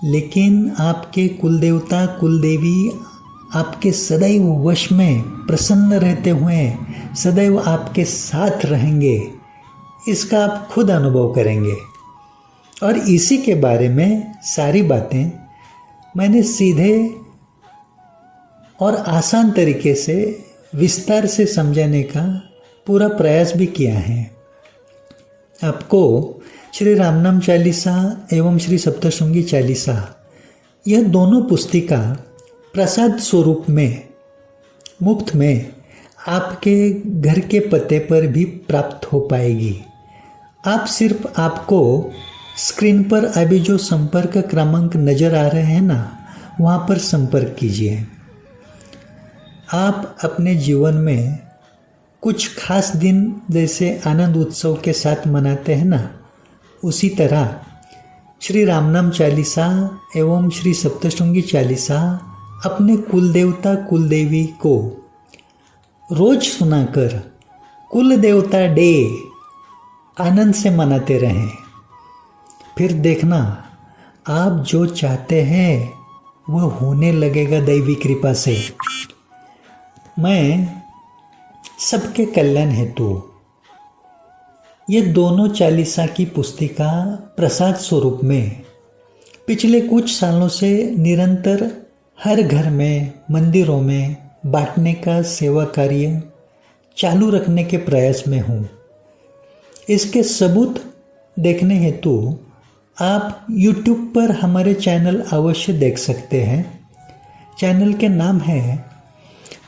लेकिन आपके कुलदेवता कुलदेवी आपके सदैव वश में प्रसन्न रहते हुए सदैव आपके साथ रहेंगे। इसका आप खुद अनुभव करेंगे और इसी के बारे में सारी बातें मैंने सीधे और आसान तरीके से विस्तार से समझाने का पूरा प्रयास भी किया है। आपको श्री रामनाम चालीसा एवं श्री सप्तशृंगी चालीसा यह दोनों पुस्तिका प्रसाद स्वरूप में मुफ्त में आपके घर के पते पर भी प्राप्त हो पाएगी। आप सिर्फ आपको स्क्रीन पर अभी जो संपर्क क्रमांक नज़र आ रहे हैं ना, वहाँ पर संपर्क कीजिए। आप अपने जीवन में कुछ खास दिन जैसे आनंद उत्सव के साथ मनाते हैं ना, उसी तरह श्री रामनाम चालीसा एवं श्री सप्तशृंगी चालीसा अपने कुलदेवता कुलदेवी को रोज सुनाकर कुलदेवता डे आनंद से मनाते रहें। फिर देखना, आप जो चाहते हैं वह होने लगेगा दैवी कृपा से। मैं सबके कल्याण हेतु ये दोनों चालीसा की पुस्तिका प्रसाद स्वरूप में पिछले कुछ सालों से निरंतर हर घर में मंदिरों में बांटने का सेवा कार्य चालू रखने के प्रयास में हूँ। इसके सबूत देखने हेतु आप YouTube पर हमारे चैनल अवश्य देख सकते हैं। चैनल के नाम है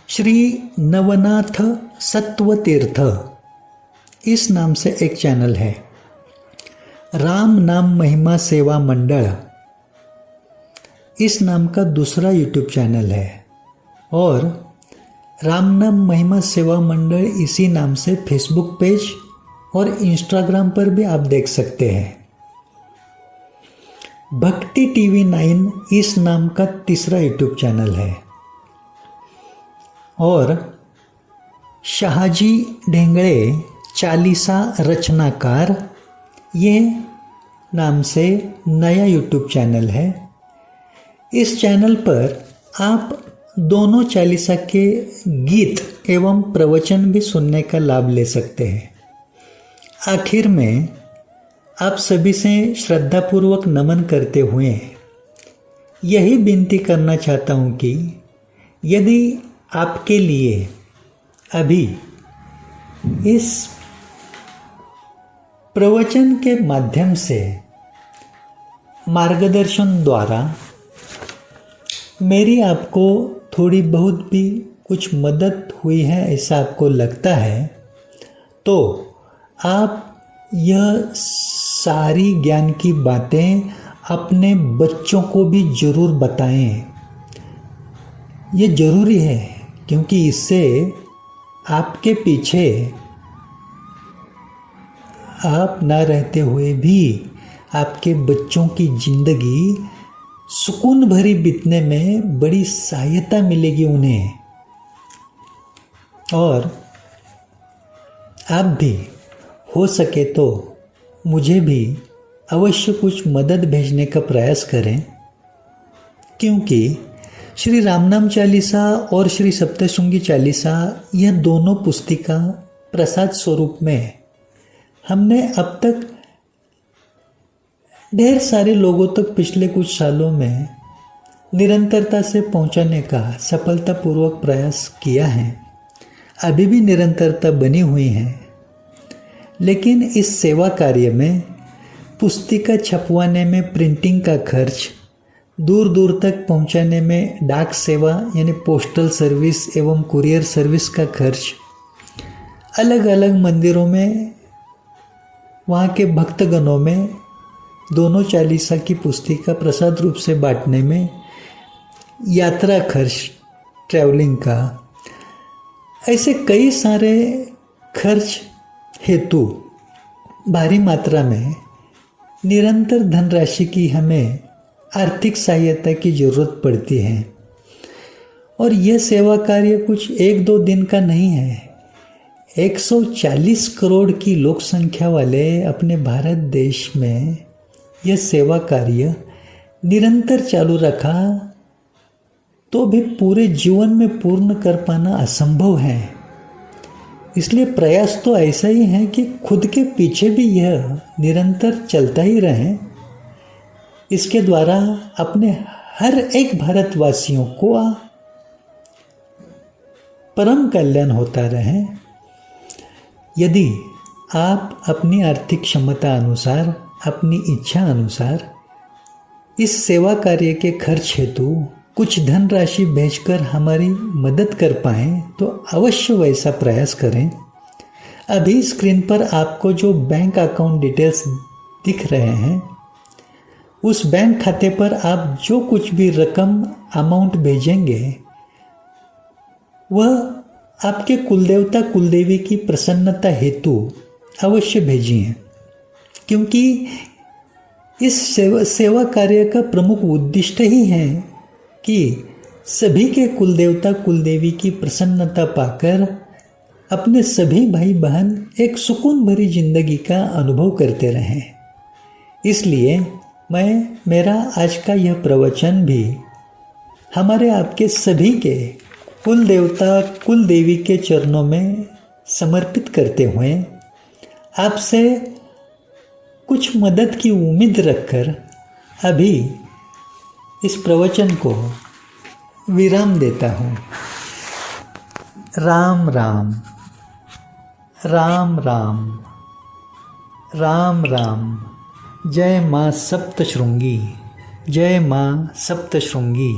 श्री नवनाथ सत्वतीर्थ, इस नाम से एक चैनल है। राम नाम महिमा सेवा मंडल इस नाम का दूसरा YouTube चैनल है और राम नाम महिमा सेवा मंडल इसी नाम से फेसबुक पेज और इंस्टाग्राम पर भी आप देख सकते हैं। भक्ति टीवी 9 इस नाम का तीसरा YouTube चैनल है और शाहजी ढेंगड़े चालीसा रचनाकार ये नाम से नया YouTube चैनल है। इस चैनल पर आप दोनों चालीसा के गीत एवं प्रवचन भी सुनने का लाभ ले सकते हैं। आखिर में आप सभी से श्रद्धापूर्वक नमन करते हुए यही विनती करना चाहता हूँ कि यदि आपके लिए अभी इस प्रवचन के माध्यम से मार्गदर्शन द्वारा मेरी आपको थोड़ी बहुत भी कुछ मदद हुई है ऐसा आपको लगता है, तो आप यह सारी ज्ञान की बातें अपने बच्चों को भी ज़रूर बताएं। ये ज़रूरी है, क्योंकि इससे आपके पीछे आप ना रहते हुए भी आपके बच्चों की ज़िंदगी सुकून भरी बीतने में बड़ी सहायता मिलेगी उन्हें। और आप भी हो सके तो मुझे भी अवश्य कुछ मदद भेजने का प्रयास करें, क्योंकि श्री रामनाम चालीसा और श्री सप्तशृंगी चालीसा यह दोनों पुस्तिका प्रसाद स्वरूप में हमने अब तक ढेर सारे लोगों तक पिछले कुछ सालों में निरंतरता से पहुंचाने का सफलतापूर्वक प्रयास किया है। अभी भी निरंतरता बनी हुई है, लेकिन इस सेवा कार्य में पुस्तिका छपवाने में प्रिंटिंग का खर्च, दूर दूर तक पहुंचाने में डाक सेवा यानी पोस्टल सर्विस एवं कुरियर सर्विस का खर्च, अलग अलग मंदिरों में वहाँ के भक्तगणों में दोनों चालीसा की पुस्तिका प्रसाद रूप से बांटने में यात्रा खर्च, ट्रैवलिंग का, ऐसे कई सारे खर्च हेतु भारी मात्रा में निरंतर धनराशि की हमें आर्थिक सहायता की ज़रूरत पड़ती है। और यह सेवा कार्य कुछ एक दो दिन का नहीं है। 140 करोड़ की लोक संख्या वाले अपने भारत देश में यह सेवा कार्य निरंतर चालू रखा तो भी पूरे जीवन में पूर्ण कर पाना असंभव है। इसलिए प्रयास तो ऐसा ही है कि खुद के पीछे भी यह निरंतर चलता ही रहे। इसके द्वारा अपने हर एक भारतवासियों को परम कल्याण होता रहे। यदि आप अपनी आर्थिक क्षमता अनुसार, अपनी इच्छा अनुसार इस सेवा कार्य के खर्च हेतु कुछ धनराशि भेजकर हमारी मदद कर पाएँ तो अवश्य वैसा प्रयास करें। अभी स्क्रीन पर आपको जो बैंक अकाउंट डिटेल्स दिख रहे हैं, उस बैंक खाते पर आप जो कुछ भी रकम अमाउंट भेजेंगे वह आपके कुलदेवता कुलदेवी की प्रसन्नता हेतु अवश्य भेजिए, क्योंकि इस सेवा कार्य का मुख्य उद्देश्य ही है कि सभी के कुलदेवता कुलदेवी की प्रसन्नता पाकर अपने सभी भाई बहन एक सुकून भरी जिंदगी का अनुभव करते रहें। इसलिए मेरा आज का यह प्रवचन भी हमारे आपके सभी के कुल देवता कुल देवी के चरणों में समर्पित करते हुए आपसे कुछ मदद की उम्मीद रखकर अभी इस प्रवचन को विराम देता हूँ। राम राम, राम राम, राम राम। जय माँ सप्तशृंगी, जय माँ सप्तशृंगी,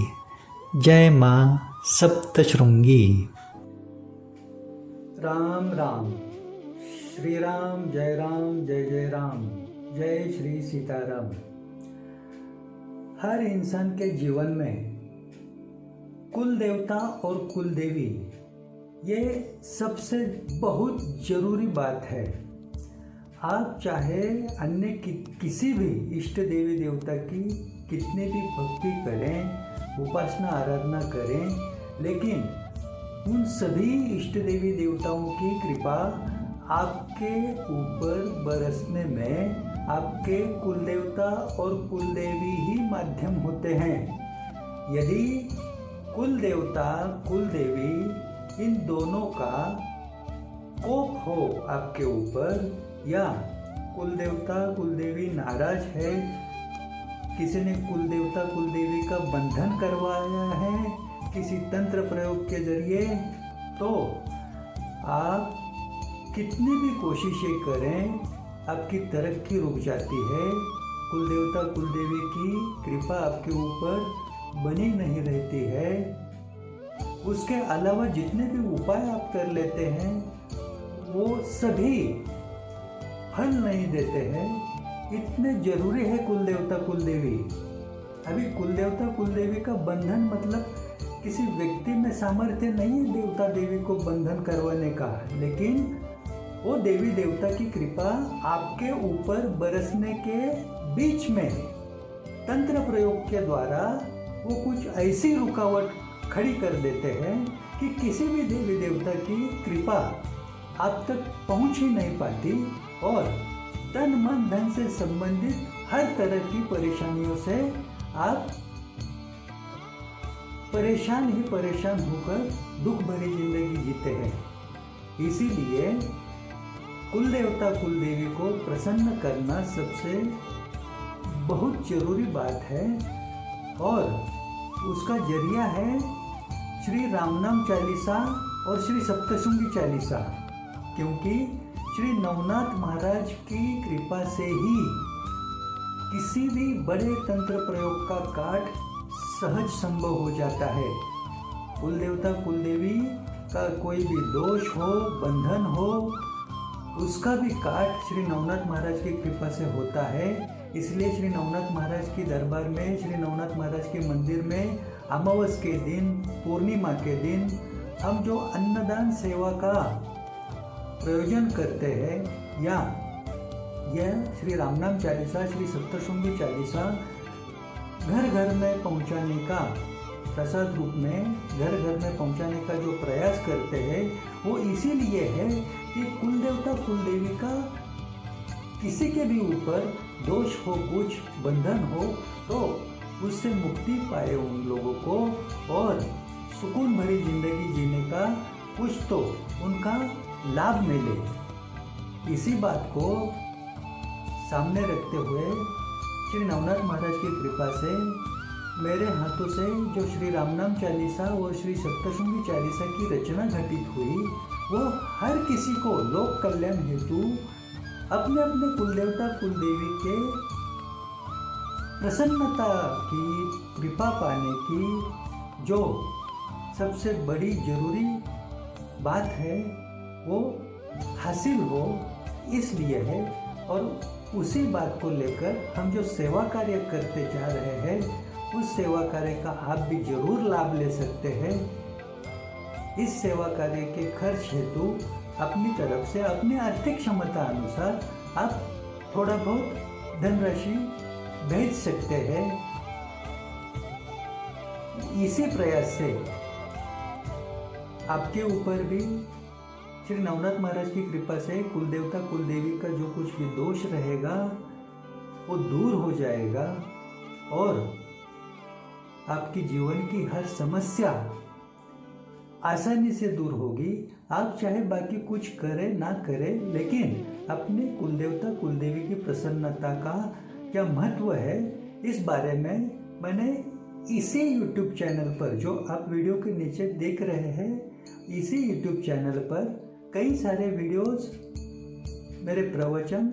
जय माँ सप्तशृंगी। राम राम। श्री राम, जय राम, जय जय राम, जय श्री सीताराम। हर इंसान के जीवन में कुल देवता और कुल देवी ये सबसे बहुत जरूरी बात है। आप चाहे अन्य किसी भी इष्ट देवी देवता की कितने भी भक्ति करें, उपासना आराधना करें, लेकिन उन सभी इष्ट देवी देवताओं की कृपा आपके ऊपर बरसने में आपके कुलदेवता और कुलदेवी ही माध्यम होते हैं। यदि कुलदेवता कुलदेवी इन दोनों का कोप हो आपके ऊपर, या कुलदेवता कुलदेवी नाराज है, किसी ने कुलदेवता कुलदेवी का बंधन करवाया है किसी तंत्र प्रयोग के जरिए, तो आप कितनी भी कोशिशें करें आपकी तरक्की रुक जाती है। कुलदेवता कुलदेवी की कृपा आपके ऊपर बनी नहीं रहती है, उसके अलावा जितने भी उपाय आप कर लेते हैं वो सभी फल नहीं देते हैं। इतने जरूरी है कुलदेवता कुलदेवी। अभी कुलदेवता कुलदेवी का बंधन मतलब किसी व्यक्ति में सामर्थ्य नहीं है देवता देवी को बंधन करवाने का, लेकिन वो देवी देवता की कृपा आपके ऊपर बरसने के बीच में तंत्र प्रयोग के द्वारा वो कुछ ऐसी रुकावट खड़ी कर देते हैं कि किसी भी देवी देवता की कृपा आप तक पहुंच ही नहीं पाती और तन मन धन से संबंधित हर तरह की परेशानियों से आप परेशान ही परेशान होकर दुख भरी जिंदगी जीते हैं। इसीलिए कुलदेवता कुलदेवी को प्रसन्न करना सबसे बहुत जरूरी बात है और उसका जरिया है श्री रामनाम चालीसा और श्री सप्तशृंगी चालीसा, क्योंकि श्री नवनाथ महाराज की कृपा से ही किसी भी बड़े तंत्र प्रयोग का काट सहज संभव हो जाता है। कुलदेवता कुलदेवी का कोई भी दोष हो, बंधन हो, उसका भी काट श्री नवनाथ महाराज की कृपा से होता है। इसलिए श्री नवनाथ महाराज की दरबार में, श्री नवनाथ महाराज के मंदिर में अमावस के दिन, पूर्णिमा के दिन हम जो अन्नदान सेवा का प्रयोजन करते हैं या यह श्री रामनाम चालीसा, श्री सप्तशृंगी चालीसा घर घर में पहुंचाने का, प्रसाद रूप में घर घर में पहुंचाने का जो प्रयास करते हैं वो इसीलिए है कि कुलदेवता कुलदेवी का किसी के भी ऊपर दोष हो, कुछ बंधन हो तो उससे मुक्ति पाए उन लोगों को और सुकून भरी जिंदगी जीने का कुछ तो उनका लाभ मिले। इसी बात को सामने रखते हुए श्री नवनाथ महाराज की कृपा से मेरे हाथों से जो श्री रामनाम चालीसा और श्री सप्तशृंगी चालीसा की रचना घटित हुई वो हर किसी को लोक कल्याण हेतु अपने अपने कुलदेवता कुलदेवी के प्रसन्नता की कृपा पाने की जो सबसे बड़ी जरूरी बात है वो हासिल हो इसलिए है। और उसी बात को लेकर हम जो सेवा कार्य करते जा रहे हैं उस सेवा कार्य का आप भी जरूर लाभ ले सकते हैं। इस सेवा कार्य के खर्च हेतु अपनी तरफ से अपनी आर्थिक क्षमता अनुसार आप थोड़ा बहुत धनराशि भेज सकते हैं। इसी प्रयास से आपके ऊपर भी श्री नवनाथ महाराज की कृपा से कुलदेवता कुलदेवी का जो कुछ भी दोष रहेगा वो दूर हो जाएगा और आपकी जीवन की हर समस्या आसानी से दूर होगी। आप चाहे बाकी कुछ करें ना करें, लेकिन अपने कुलदेवता कुलदेवी की प्रसन्नता का क्या महत्व है इस बारे में मैंने इसी YouTube चैनल पर जो आप वीडियो के नीचे देख रहे हैं, इसी YouTube चैनल पर कई सारे वीडियोस मेरे प्रवचन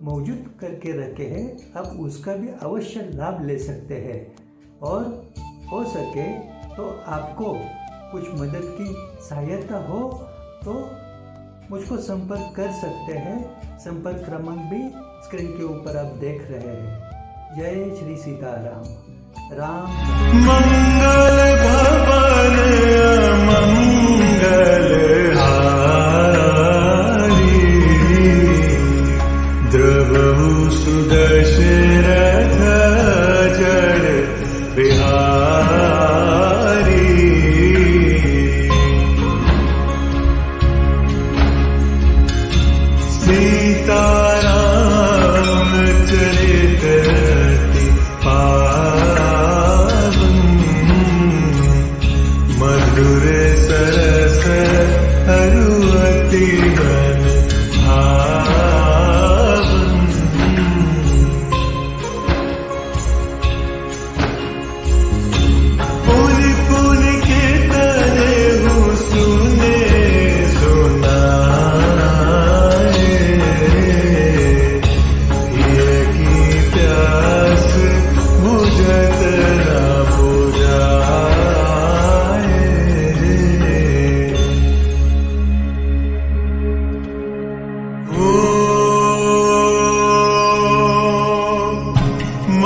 मौजूद करके रखे हैं। आप उसका भी अवश्य लाभ ले सकते हैं और हो सके तो आपको कुछ मदद की सहायता हो तो मुझको संपर्क कर सकते हैं। संपर्क क्रमांक भी स्क्रीन के ऊपर आप देख रहे हैं। जय श्री सीताराम। राम मंगल भवन मंगल हारी द्रवहु सुदशरथ जड़ बिहारी सीताराम चरित अति पावन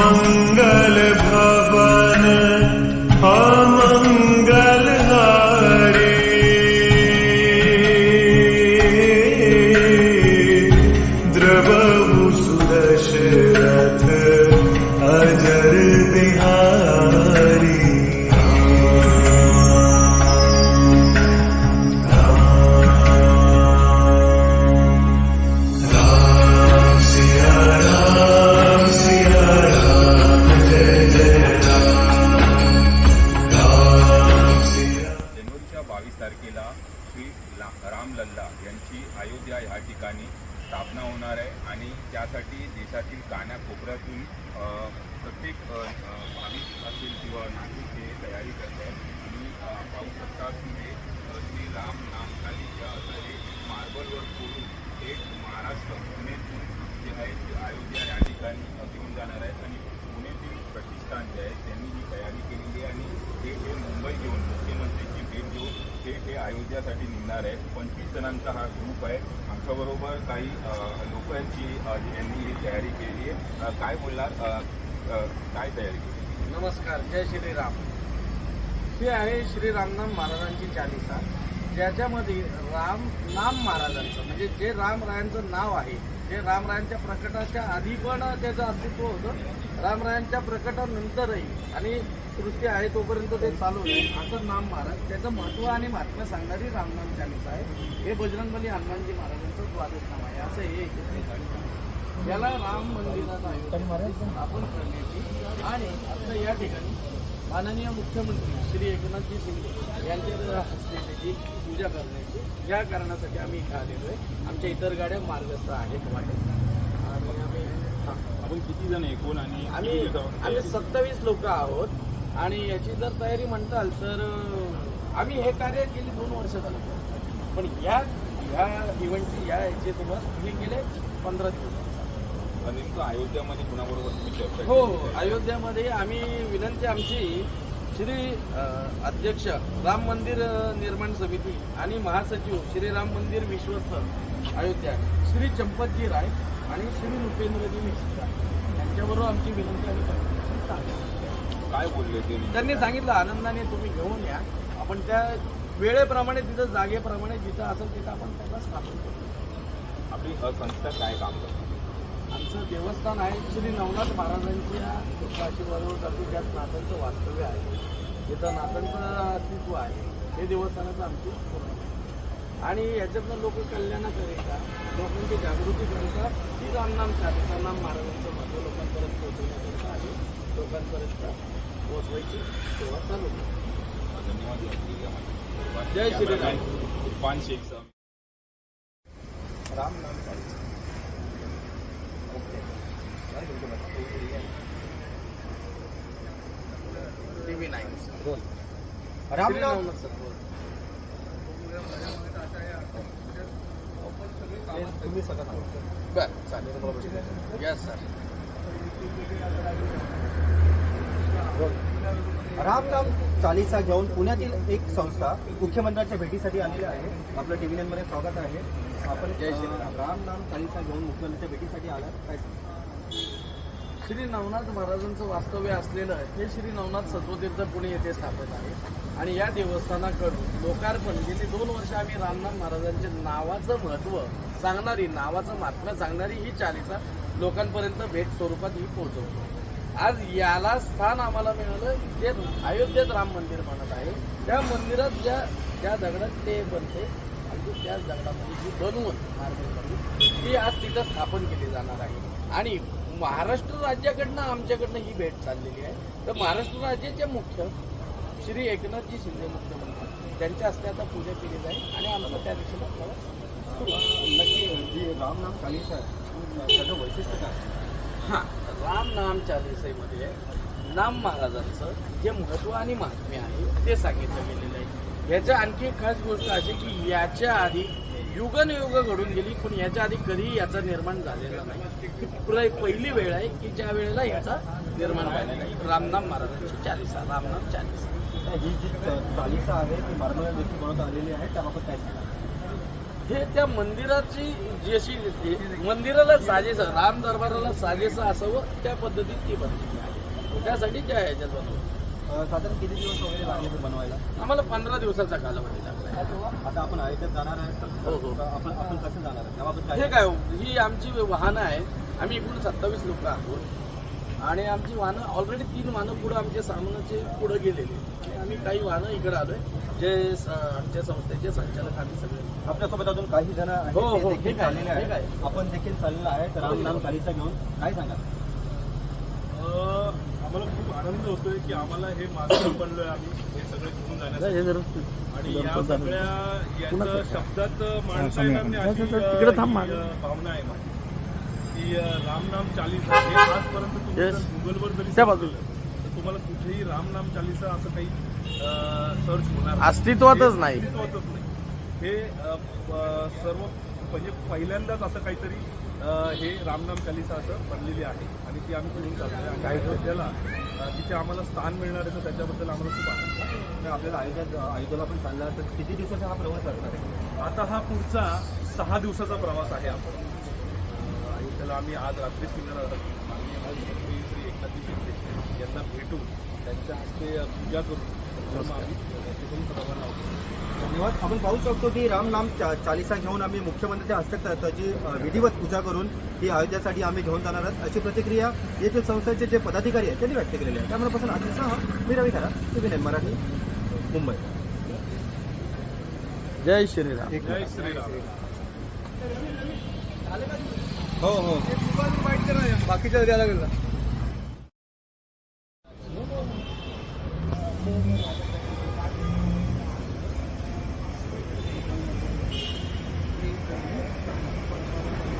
मंगल भवन अमंगल हारी द्रवहु सुदशरथ अजर बिहारी जानेवारीच्या 22 तारखेला श्री रामलल्ला यांची अयोध्या या ठिकाणी स्थापना होणार आहे आणि त्यासाठी देशातील कानाकोपऱ्यातून प्रत्येक भाविक असेल किंवा नागरिक हे तयारी करत आहेत आणि पाहू शकता तुम्ही श्री राम नाम कालीच्या हे मार्बलवर कोरून एक महाराष्ट्र पुणेतून जे आहे ते अयोध्या या ठिकाणी घेऊन जाणार आहेत आणि पुणेतील प्रतिष्ठान जे आहे त्यांनी ही तयारी केलेली आहे आणि हे मुंबई घेऊन मुख्यमंत्रीची भेट घेऊन हे अयोध्यासाठी निघणार आहे. 25 जणांचा हा ग्रुप आहे. आमच्याबरोबर काही लोक आहेत की यांनी ही तयारी केली आहे. काय बोलणार, काय तयारी केली? नमस्कार, जय श्रीराम. ही आहे श्री रामनाम महाराजांची चालिसा, ज्याच्यामध्ये राम नाम महाराजांचं म्हणजे जे रामरायांचं नाव आहे, जे रामरायांच्या प्रकटाच्या आधी पण त्याचं अस्तित्व होतं, रामरायांच्या प्रकटानंतरही आणि सृष्टी आहे तोपर्यंत ते चालू आहे असं नाम महाराज, त्याचं महत्त्व आणि महात्म्य सांगणारी रामनाम चालिसा आहे. हे बजरंगबली हनुमानजी महाराजांचं द्वादश नाम आहे. असं हे याला राम मंदिरात स्थापन करण्याची आणि आता या ठिकाणी माननीय मुख्यमंत्री श्री एकनाथजी शिंदे यांच्या हस्ते त्याची पूजा करण्याची या कारणासाठी आम्ही इथं आलेलो आहे. आमच्या इतर गाड्या मार्गस्थ आहेत वाटेत आणि आपण किती जण एकूण आणि आम्ही 27 लोक आहोत आणि याची जर तयारी म्हणताल तर आम्ही हे कार्य गेली 2 वर्ष झालं, पण ह्या इव्हेंटची याची सुरुवात हे गेले 15 दिवस. नेमकं अयोध्यामध्ये कुणाबरोबर तुम्ही चर्चा हो, अयोध्यामध्ये आम्ही विनंती आमची श्री अध्यक्ष राम मंदिर निर्माण समिती आणि महासचिव श्री राम मंदिर विश्वस्त अयोध्या श्री चंपतजी राय आणि श्री नृपेंद्रजी मिश्रा यांच्याबरोबर आमची विनंती आम्ही काय बोलले ते? त्यांनी सांगितलं आनंदाने तुम्ही घेऊन या, आपण त्या वेळेप्रमाणे तिथं जागेप्रमाणे जिथं असेल तिथं आपण त्याला स्थापन करू. आपली संस्था काय काम करते? आमचं देवस्थान आहे श्री नवनाथ महाराजांच्या आशीर्वादावर जातो, ज्यात नाथांचं वास्तव्य आहे, जिथं नाथांचं अस्तित्व आहे, हे देवस्थानाचं आमची पूर्ण आहे. आणि याच्यातनं लोक कल्याणाकरिता, लोकांची जागृतीकरिता ही रामनाम चालिसा नाम महाराजांचं महत्त्व लोकांपर्यंत पोहोचवण्याकरिता आणि लोकांपर्यंत पोहोचवायची सेवा चालू आहे. धन्यवाद. जय श्रीराम. इरफान शेख साहेब. राम नाम चालिसा. ओके. TV9. राम नाम तुम्ही सगळं बरं, चालेल. Yes sir. रामनाम चालिसा घेऊन पुण्यातील एक संस्था मुख्यमंत्र्यांच्या भेटीसाठी आलेली आहे. आपलं TV9 मध्ये स्वागत आहे. आपण जय श्रीराम. रामनाम चालिसा घेऊन मुख्यमंत्र्यांच्या भेटीसाठी आलात, काय सांगा? श्री नवनाथ महाराजांचं वास्तव्य असलेलं हे श्री नवनाथ सत्वतीर्थ पुणे येथे स्थापित आहे आणि या देवस्थानाकडून लोकार्पण गेली 2 वर्ष आम्ही रामनाथ महाराजांच्या नावाचं महत्त्व सांगणारी, नावाचं महात्म्य सांगणारी ही चालिसा लोकांपर्यंत भेट स्वरूपात ही पोहोचवतो. आज याला स्थान आम्हाला मिळालं जे अयोध्येत राम मंदिर बनत आहे. त्या मंदिरात ज्या दगडात ते बनते आणि त्याच दगडामध्ये जी बनवून मार्बलमध्ये ती आज तिथं स्थापन केली जाणार आहे. आणि महाराष्ट्र राज्याकडनं आमच्याकडनं ही भेट चाललेली आहे. तर महाराष्ट्र राज्याचे मुख्य श्री एकनाथजी शिंदे मुख्यमंत्री त्यांच्या हस्ते आता पूजा केली जाईल आणि आम्हाला त्या दिवशी आपल्याला नक्की जी रामनाम चालिसा त्याचं वैशिष्ट्य काय? हां, राम नाम चालिसेमध्ये नाम महाराजांचं जे महत्त्व आणि महात्म्य आहे ते सांगितलं गेलेलं आहे. याच्या आणखी एक खास गोष्ट अशी की याच्या आधी युगनयुग घडून गेली, पण याच्या आधी कधीही याचा निर्माण झालेला नाही. ही पहिली वेळ आहे की ज्या वेळेला याचा निर्माण झालेला आहे. रामनाम महाराजांची चालिसा, रामनाम चालिसा. ही जी चालिसा आहे ती मार्बल देखील बनवता आलेली आहे, त्याबाबत काय सांगा? हे त्या मंदिराची जशी मंदिराला साजेस राम दरबाराला साजेसं असावं त्या पद्धतीत ती बनलेली आहे. त्यासाठी त्या ह्याच्यात बनवलं. साधारण किती दिवस वगैरे लागले ते बनवायला? आम्हाला 15 दिवसाचा कालावधी लागला. आता आपण अयोध्येत जाणार आहे हो, हो. तर आपण कसं जाणार आहे त्याबाबत हे काय? काय ही आमची वाहनं आहे. आम्ही एकूण 27 लोक आहोत आणि आमची वाहनं ऑलरेडी 3 वाहनं पुढं आमच्या सामानाचे पुढं गेलेली आणि आम्ही काही वाहनं इकडे आलोय. जे आमच्या संस्थेचे संचालक आम्ही सगळे. आपल्यासोबत अजून काही जण आहेत, हो, हो, ते देखील ठीक आहे, चाललेले आहेत. ठीक आहे. आपण देखील चाललेलो आहे तर राम नाम चालीसा घेऊन काय सांगा? आम्हाला खूप आनंद होतोय की आम्हाला हे मार्ग बनलोय आम्ही हे सगळे घेऊन जाण्यासाठी आणि या सगळ्या याच्या शब्दात मांडता येणार नाही अशी भावना आहे माझी की रामनाम चालीसा हे आजपर्यंत तुम्ही जर गुगलवर जरी सर्च केलं तर तुम्हाला कुठेही रामनाम चालीसा असं काही सर्च होणार अस्तित्वातच नाही. अस्तित्वातच नाही. हे सर्व म्हणजे पहिल्यांदाच असं काहीतरी हे रामनाम चालीसा असं बनलेली आहे आणि ती आम्ही घेऊन चालतोय आणि अयोध्येला तिथे आम्हाला स्थान मिळणार आहे तर त्याच्याबद्दल आम्हाला खूप आनंद आहे. तर आपल्याला अयोध्येला पण चालला तर किती दिवसाचा हा प्रवास असणार आहे? आता हा पुढचा 6 दिवसाचा प्रवास आहे आपण अयोध्येला आम्ही आज रात्रीच निघणार आहोत. माननीय मुख्यमंत्री श्री एकनाथजी शिंदे यांना भेटून त्यांच्या हस्ते पूजा करून मग आम्ही तिथून रवाना होतो. धन्यवाद. आपण पाहू शकतो की राम नाम चालीसा घेऊन आम्ही मुख्यमंत्र्यांच्या हस्ते त्याची विधिवत पूजा करून ही अयोध्यासाठी आम्ही घेऊन जाणार आहोत अशी प्रतिक्रिया येथील संस्थेचे जे पदाधिकारी आहेत त्यांनी व्यक्त केलेली आहे. त्यामुळे पासून आजचा मी रवी खरा TVN मराठी मुंबई. जय श्रीराम. जय श्रीराम. हो हो बाकीच्या द्यायला गेला.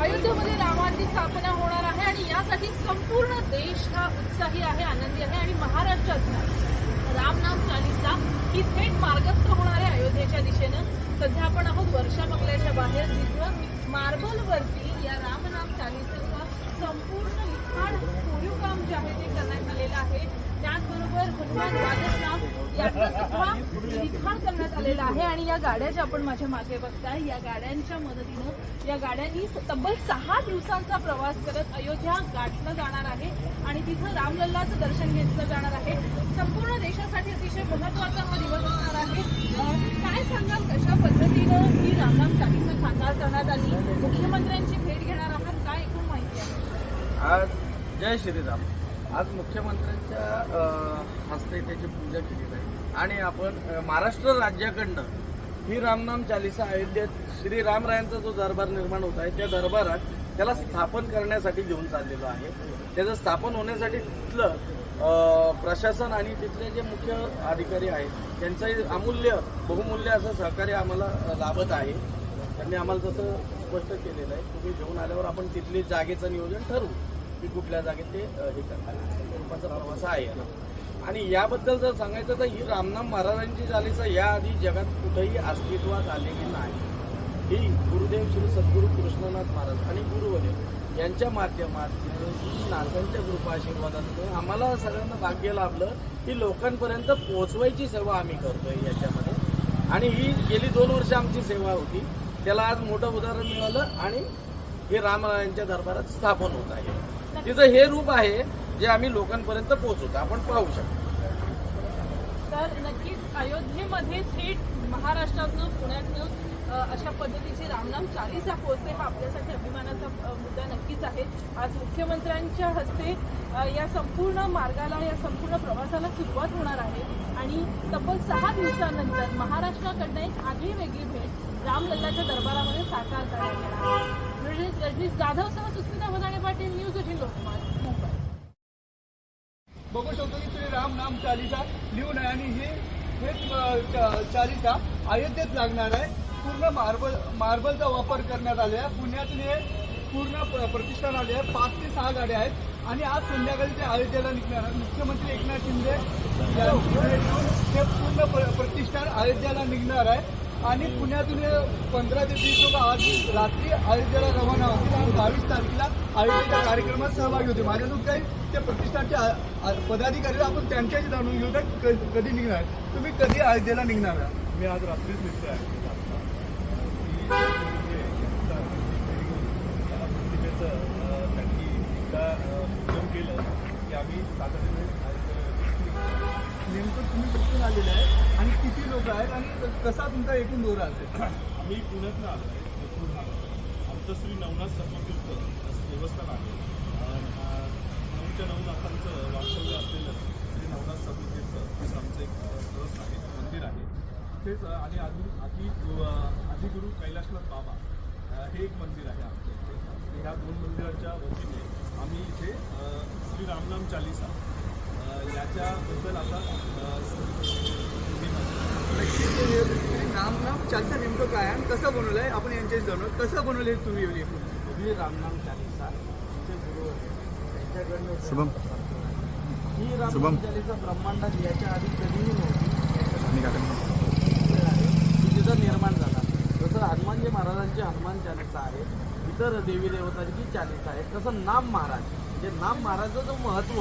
अयोध्येमध्ये रामाची स्थापना होणार आहे आणि यासाठी संपूर्ण देश हा उत्साही आहे, आनंदी आहे आणि महाराष्ट्रात रामनाम चालीसा ही थेट मार्गस्थ होणार आहे अयोध्येच्या दिशेनं. सध्या आपण आहोत वर्षा बंगल्याच्या बाहेर, जिथं मार्बलवरती या रामनाम चालीसेचा संपूर्ण लिखाण कोरीव काम जे आहे ते करण्यात आलेलं आहे. त्याचबरोबर हनुमान वादननाम याचं सुद्धा लिखाण करण्यात आलेलं आहे आणि या गाड्या ज्या आपण माझ्या मागे बघताय या गाड्यांच्या मदतीनं या गाड्यांनी तब्बल 6 दिवसांचा प्रवास करत अयोध्या गाठलं जाणार आहे आणि तिथं रामलल्लाचं दर्शन घेतलं जाणार आहे. संपूर्ण देशासाठी अतिशय महत्त्वाचा हा दिवस असणार आहे. काय सांगाल, कशा पद्धतीनं ही रामनाम चालीसा साकार करण्यात आली? मुख्यमंत्र्यांची भेट घेणार आहात, काय एकूण माहिती आहे? आज जय श्रीराम. आज मुख्यमंत्र्यांच्या हस्ते त्याची पूजा केली आहे आणि आपण महाराष्ट्र राज्याकडनं ही रामनाम चालीसा अयोध्येत श्रीरामरायांचा जो दरबार निर्माण होत आहे त्या दरबारात त्याला स्थापन करण्यासाठी घेऊन चाललेलो आहे. त्याचं स्थापन होण्यासाठी तिथलं प्रशासन आणि तिथले जे मुख्य अधिकारी आहेत त्यांचंही अमूल्य बहुमूल्य असं सहकार्य आम्हाला लाभत आहे. त्यांनी आम्हाला तसं स्पष्ट केलेलं आहे. तुम्ही घेऊन आल्यावर आपण तिथली जागेचं नियोजन ठरवू की कुठल्या जागेत ते हे करणार. स्वरूपाचा प्रवास आहे आणि याबद्दल जर सांगायचं तर ही रामनाम महाराजांची चालीसा याआधी जगात कुठेही अस्तित्वात आलेली नाही. ही गुरुदेव श्री सद्गुरू कृष्णनाथ महाराज आणि गुरुवदेव यांच्या माध्यमातून ही नाथांच्या कृपा आशीर्वादातून आम्हाला सगळ्यांना भाग्य लाभलं की लोकांपर्यंत पोहोचवायची सेवा आम्ही करतोय याच्यामध्ये आणि ही गेली 2 वर्ष आमची सेवा होती. त्याला आज मोठं उदाहरण मिळालं आणि हे रामरायांच्या दरबारात स्थापन होत आहे. तिचं हे रूप आहे जे आम्ही लोकांपर्यंत पोहोचवतो. आपण पाहू शकतो. तर नक्कीच अयोध्येमध्ये थेट महाराष्ट्रातनं पुण्यातनं अशा पद्धतीची रामनाम चालीसा पोहोचते हा आपल्यासाठी अभिमानाचा मुद्दा नक्कीच आहे. आज मुख्यमंत्र्यांच्या हस्ते या संपूर्ण मार्गाला या संपूर्ण प्रवासाला सुरुवात होणार आहे आणि तब्बल 6 दिवसानंतर महाराष्ट्राकडनं एक आगळी वेगळी भेट रामलल्लाच्या दरबारामध्ये साकार करण्यात येणार आहे. रजनीश जाधवसह सुस्मिता भदाणे पाटील, न्यूज 18 लोकमत, मुंबई. बघू शकतो की श्री राम नाम चालीसा लिहून आहे आणि हे चालीसा अयोध्येत लागणार आहे. पूर्ण मार्बलचा वापर करण्यात आला आहे. पुण्यातून हे पूर्ण प्रतिष्ठान आले आहे. 5 ते 6 गाड्या आहेत आणि आज संध्याकाळी ते अयोध्येला निघणार आहे. मुख्यमंत्री एकनाथ शिंदे यांची भेट घेऊन हे पूर्ण प्रतिष्ठान अयोध्येला निघणार आहे आणि पुण्यातून 15 ते 20 लोक आज रात्री अयोध्येला रवाना होतील आणि 22 तारखेला अयोध्येच्या कार्यक्रमात सहभागी होते. माझ्यासोबत काही त्या प्रतिष्ठानचे पदाधिकारी आपण त्यांच्याशी जाणून घेऊ तर कधी निघणार, तुम्ही कधी अयोध्येला निघणार? मी आज रात्रीच निघतोय. तातडीने नेमकं तुम्ही कुठून आलेले आहे आणि किती लोक आहेत आणि कसा तुमचा एकूण दौरा असेल? आम्ही पुण्यातनं आलो आहे, इथून आलो. आमचं श्री नवनाथ सत्वतीर्थ असं देवस्थान आहे. 9च्या 9 नाथांचं वास्तव्य असलेलं श्री नवनाथ सत्वतीर्थ असं आमचं एक स्थळ आहे, मंदिर आहे. तेच आणि आदिगुरु कैलाशनाथ बाबा हे एक मंदिर आहे आमच्या इथे. ह्या 2 मंदिराच्या वतीने आम्ही इथे श्री रामनाम चालीसा याच्याबद्दल आता रामनाम चालीसा नेमकं काय आणि कसं बनवलं आहे आपण यांच्याशी जाणून कसं बनवले तुम्ही ही रामनाम चालीसा आमचे गुरु होते त्यांच्याकडनं ही रामनाम चालीसा ब्रह्मांडात याच्या आधी कधीही नव्हती. तिथं निर्माण झाला. जसं हनुमानजी महाराजांची हनुमान चालीसा आहे, इतर देवी देवतांची चालीसा आहे, तसं नाम महाराज म्हणजे नाम महाराजाचं महत्त्व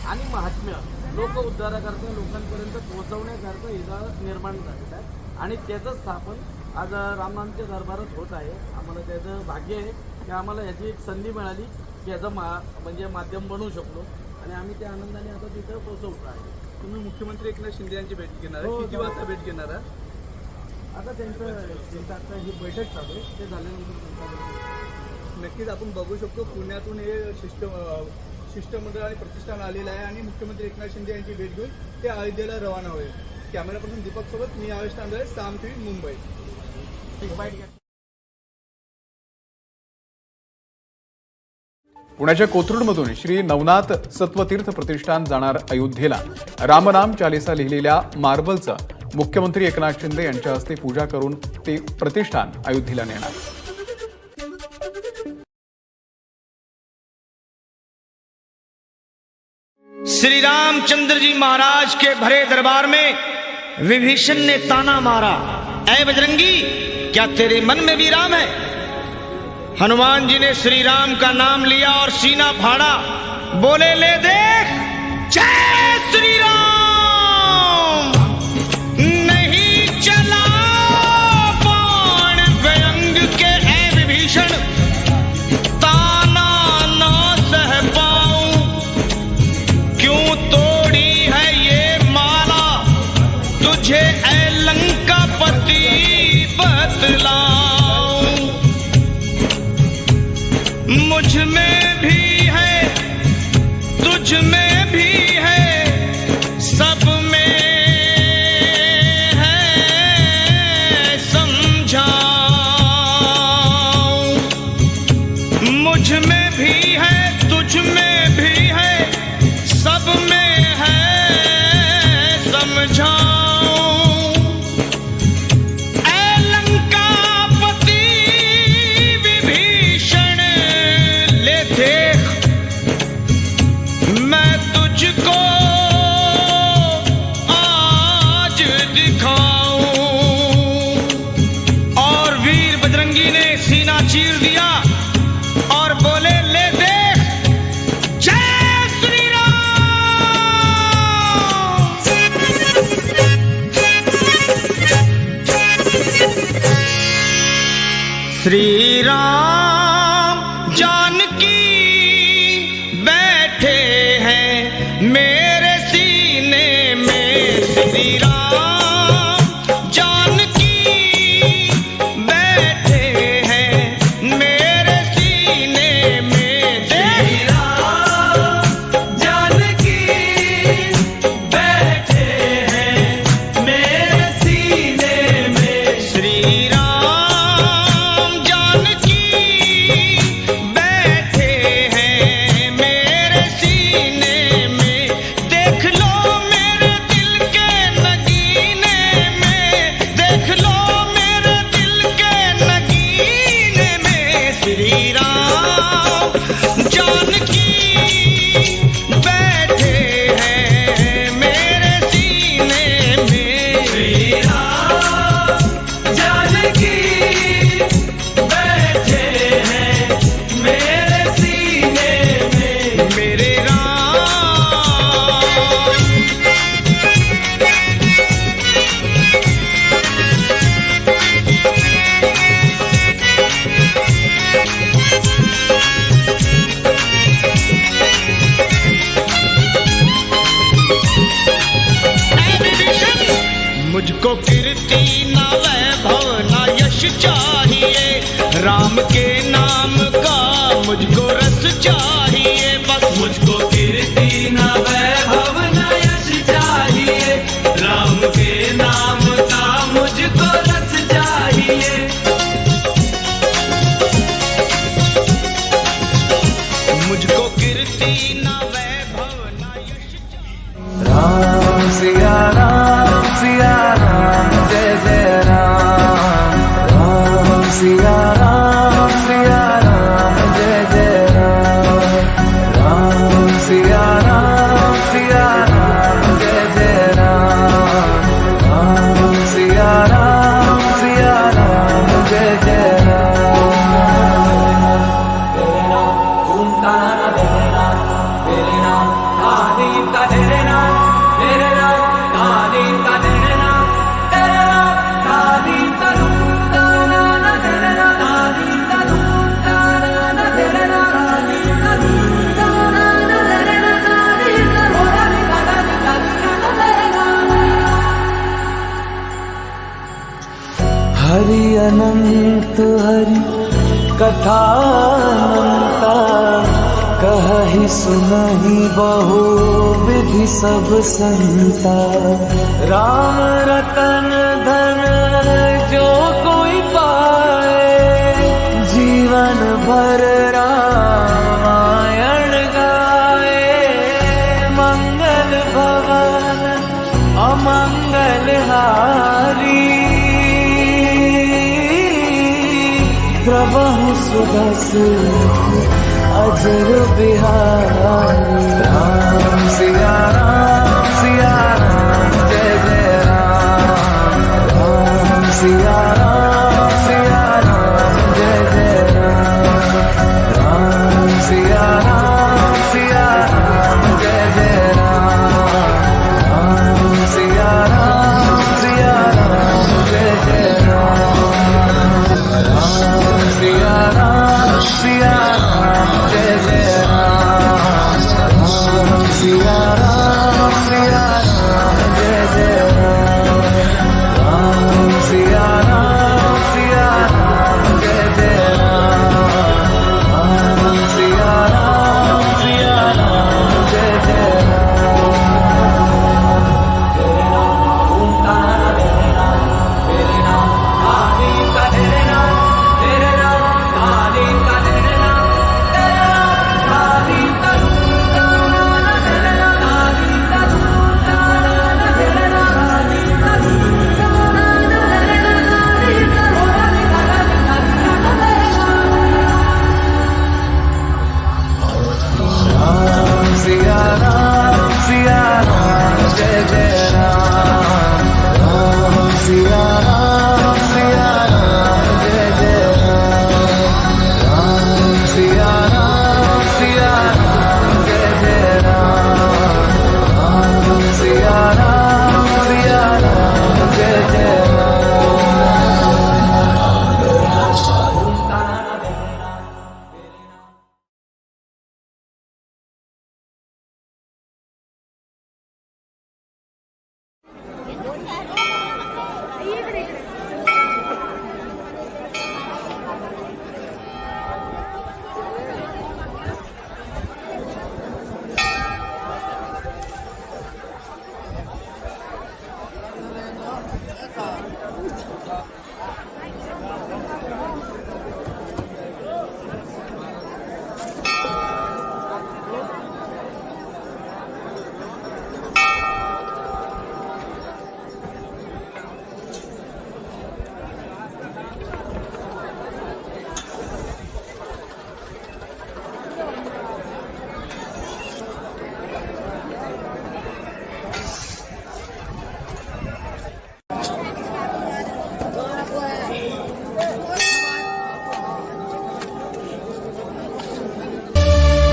आणि महात्म्य लोक उद्धाराकरता लोकांपर्यंत पोहोचवण्याकरता इथं निर्माण झालेलं आहे आणि त्याचं स्थापन आज रामनामच्या दरबारात होत आहे. आम्हाला त्याचं भाग्य आहे की आम्हाला याची एक संधी मिळाली की याचं म्हणजे माध्यम बनवू शकलो आणि आम्ही त्या आनंदाने आता तिथं पोहोचवतो आहे. तुम्ही मुख्यमंत्री एकनाथ शिंदे यांची भेट घेणार हो, आहे, किती वाजता भेट घेणार आहे? आता त्यांचं आता ही बैठक चालू आहे, ते झाल्यानंतर नक्कीच आपण बघू शकतो पुण्यातून हे शिष्टमंडळ आणि प्रतिष्ठान आलेलं आहे आणि मुख्यमंत्री एकनाथ शिंदे यांची भेट घेऊन ते अयोध्येला रवाना होईल. कॅमेरा पर्सन दीपक सोबत मी आवेश तांदळे, साम टीव्ही, मुंबई. एक बाईट घ्या. पुण्याच्या कोथरूडमधून श्री नवनाथ सत्वतीर्थ प्रतिष्ठान जाणार अयोध्येला. रामनाम चालीसा लिहिलेल्या मार्बलचं मुख्यमंत्री एकनाथ शिंदे यांच्या हस्ते पूजा करून ते प्रतिष्ठान अयोध्येला नेणार. श्री रामचंद्र जी महाराज के भरे दरबार में विभीषण ने ताना मारा, ऐ बजरंगी क्या तेरे मन में भी राम है? हनुमान जी ने श्री राम का नाम लिया और सीना फाड़ा, बोले ले देख जय श्री राम। नहीं चला बाण व्यंग के ऐ विभीषण, ताना ना सह पाऊं, क्यों तोड़ी है ये माला, तुझे ऐ लंकापति बतलाऊं। मुझ में भी है तुझ में भी है, सब में है समझाऊं। मुझ में भी है तुझ में भी है, सब में है समझाऊं। ऐ लंकापति विभीषण ले देख, मैं तुझको आज दिखाऊं। और वीर बजरंगी ने सीना चीर दिया और बोले ले देख जय श्री राम। श्री राम जानकी बैठे हैं मेरे सीने में, श्री राम जानकी बैठे हैं मेरे सीने में। श्री राम जानकी बैठे हैं मेरे सीने में। श्री राम जानकी बैठे हैं मेरे सीने में। देख लो मेरे दिल के मुझको कीर्ति ना वैभव ना यश चाहिए, राम के नाम का मुझको रस चाहिए। बस मुझको कीर्ति ना वैभव ना यश चाहिए, राम के नाम का मुझको रस चाहिए। मुझको कीर्ति ना वैभव ना यश चाहिए। राम सिया राम जय जय राम। राम सिया राम जय जय राम। राम सिया राम जय जय राम। राम सिया राम जय जय राम। तेरे नाम घूमता ना तेरे नाम, तेरे नाम आदि का तेरे नाम, तेरे नाम आदि का तेरे नाम, तेरे नाम आदि का लूटा ना तेरे नाम, आदि का लूटा ना तेरे नाम, आदि का लूटा ना तेरे नाम, आदि का होरा ना तेरे नाम। हरि अनंत हरि कथा अनंता, कहि सुनहि बहु विधि सब संता। राम रतन धन जो कोई पाए, जीवन भर रामायण गाए। मंगल भवन अमंगल हारी, प्रभु सुदस अजर बिहारी। राम सिया राम जय जय राम। राम सिया राम जय जय राम। राम सिया राम जय जय राम। राम सिया राम जय जय राम। राम सिया राम जय जय राम। राम सिया राम जय जय राम। राम सिया राम जय जय राम। राम सिया राम जय जय राम। तेरे नाम घूमता ना तेरे नाम, तेरे नाम आदि का तेरे नाम, तेरे नाम आदि का तेरे नाम, तेरे नाम आदि का लूटा ना तेरे नाम, आदि का लूटा ना तेरे नाम, आदि का लूटा ना तेरे नाम, आदि का होरा ना तेरे नाम। राम सिया राम जय जय राम। राम सिया राम जय जय राम। राम सिया राम जय जय राम। राम सिया राम जय जय राम।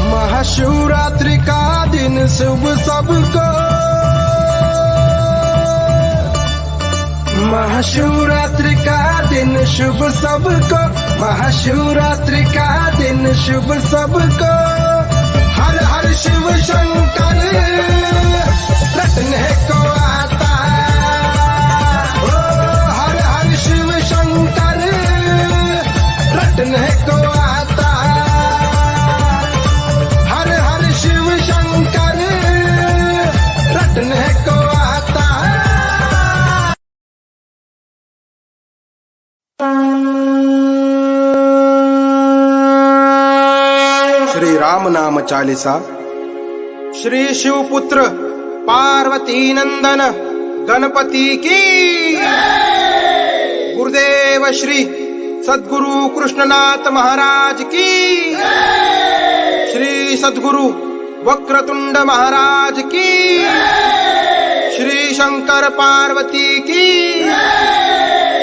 महाशिवरात्रि का दिन शुभ सबको, महाशिवरात्रि का दिन शुभ सबको, महाशिवरात्रि का दिन शुभ सबको। हर हर शिव शंकर रटने को आता, राम नाम चालीसा। श्री शिवपुत्र पार्वती नंदन गणपति की गुरुदेव श्री सद्गुरु कृष्णनाथ महाराज की, श्री सद्गुरु वक्रतुंड महाराज की, श्री शंकर पार्वती की,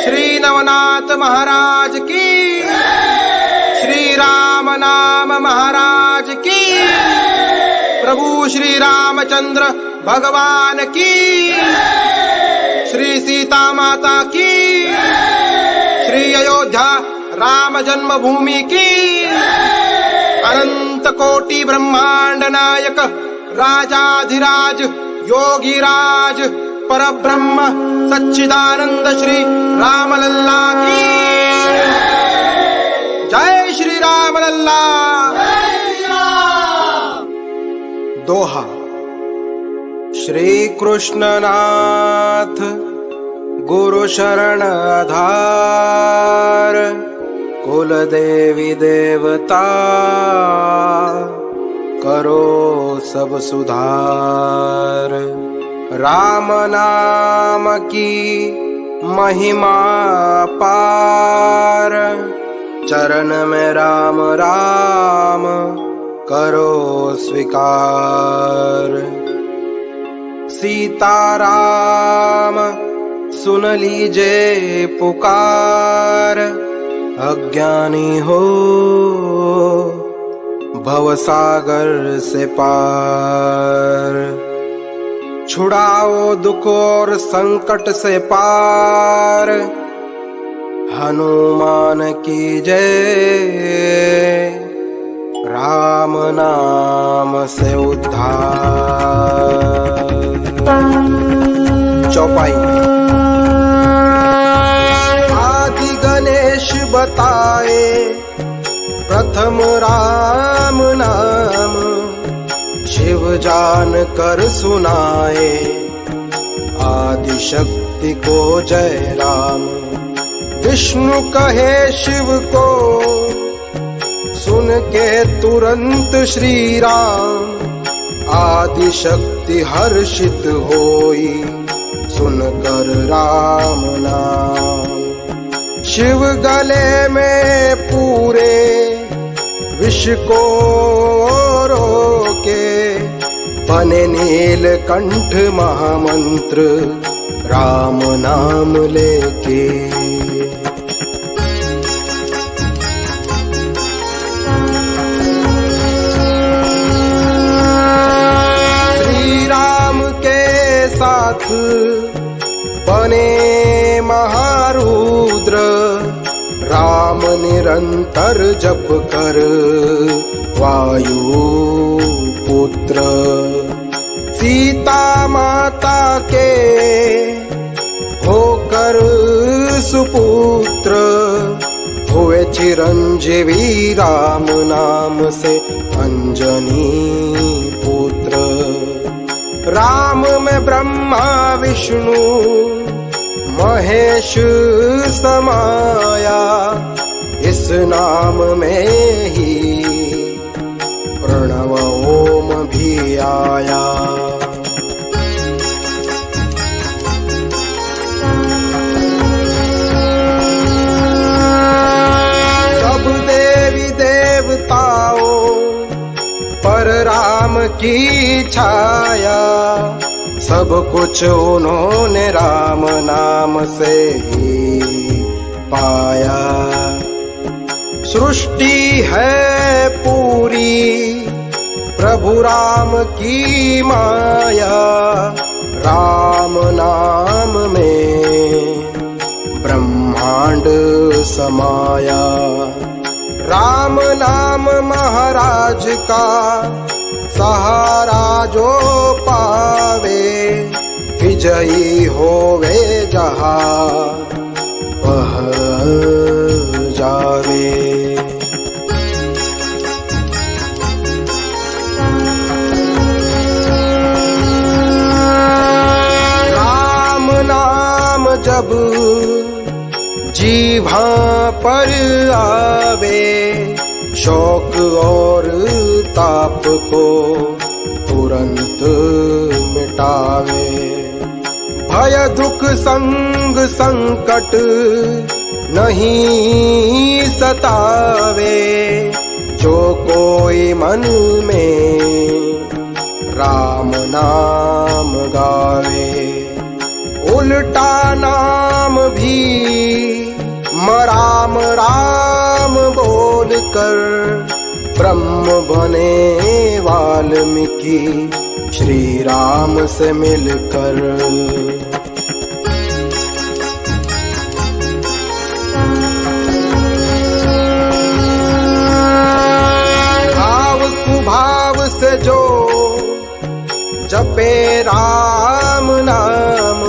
श्री नवनाथ महाराज की, श्री राम नाम महाराज की, प्रभु श्री रामचंद्र भगवान की, श्री सीता माता की, श्री अयोध्या राम जन्मभूमि की, अनंत कोटि ब्रह्मांड नायक राजाधिराज योगीराज परब्रह्म सच्चिदानंद श्री रामलल्ला की जय। श्री रामलल्ला। दोहा। श्री कृष्णनाथ गुरु शरण आधार, कुल देवी देवता करो सब सुधार। राम नाम की महिमा पार, चरण में राम राम करो स्वीकार। सीताराम सुन लीजे पुकार, अज्ञानी हो भवसागर से पार। छुड़ाओ दुख और संकट से पार, हनुमान की जय। राम नाम से उद्धार। चौपाई। आदि गणेश बताए प्रथम राम नाम, शिव जान कर सुनाए आदि शक्ति को जय राम। विष्णु कहे शिव को सुन के तुरंत श्री राम, आदि शक्ति हर्षित होई सुनकर राम नाम। शिव गले में पूरे विष को रोके, बने नीलकंठ महामंत्र राम नाम लेके। श्री राम के साथ बने महारुद्र, राम निरंतर जप कर वायु पुत्र। सीता माता के होकर सुपुत्र, हुए चिरंजीवी राम नाम से अंजनी पुत्र। राम में ब्रह्मा विष्णु महेश समाया, इस नाम में ही प्रणव ओम भी आया। सब देवी देवताओं पर राम की छाया, सब कुछ उन्होंने राम नाम से ही पाया। सृष्टि है पूरी प्रभु राम की माया, राम नाम में ब्रह्मांड समाया। राम नाम महाराज का सहारा जो पावे, विजयी होवे जहाँ वह जावे। राम नाम जब जीभा पर आवे, शौक और ताप को तुरंत मिटावे। भय दुख संग संकट नहीं सतावे, जो कोई मन में राम नाम गावे। उल्टा नाम भी राम राम बोल कर ब्रह्म बने वाल्मीकि श्री राम से मिलकर। भाव कुभाव से जो जपे राम नाम,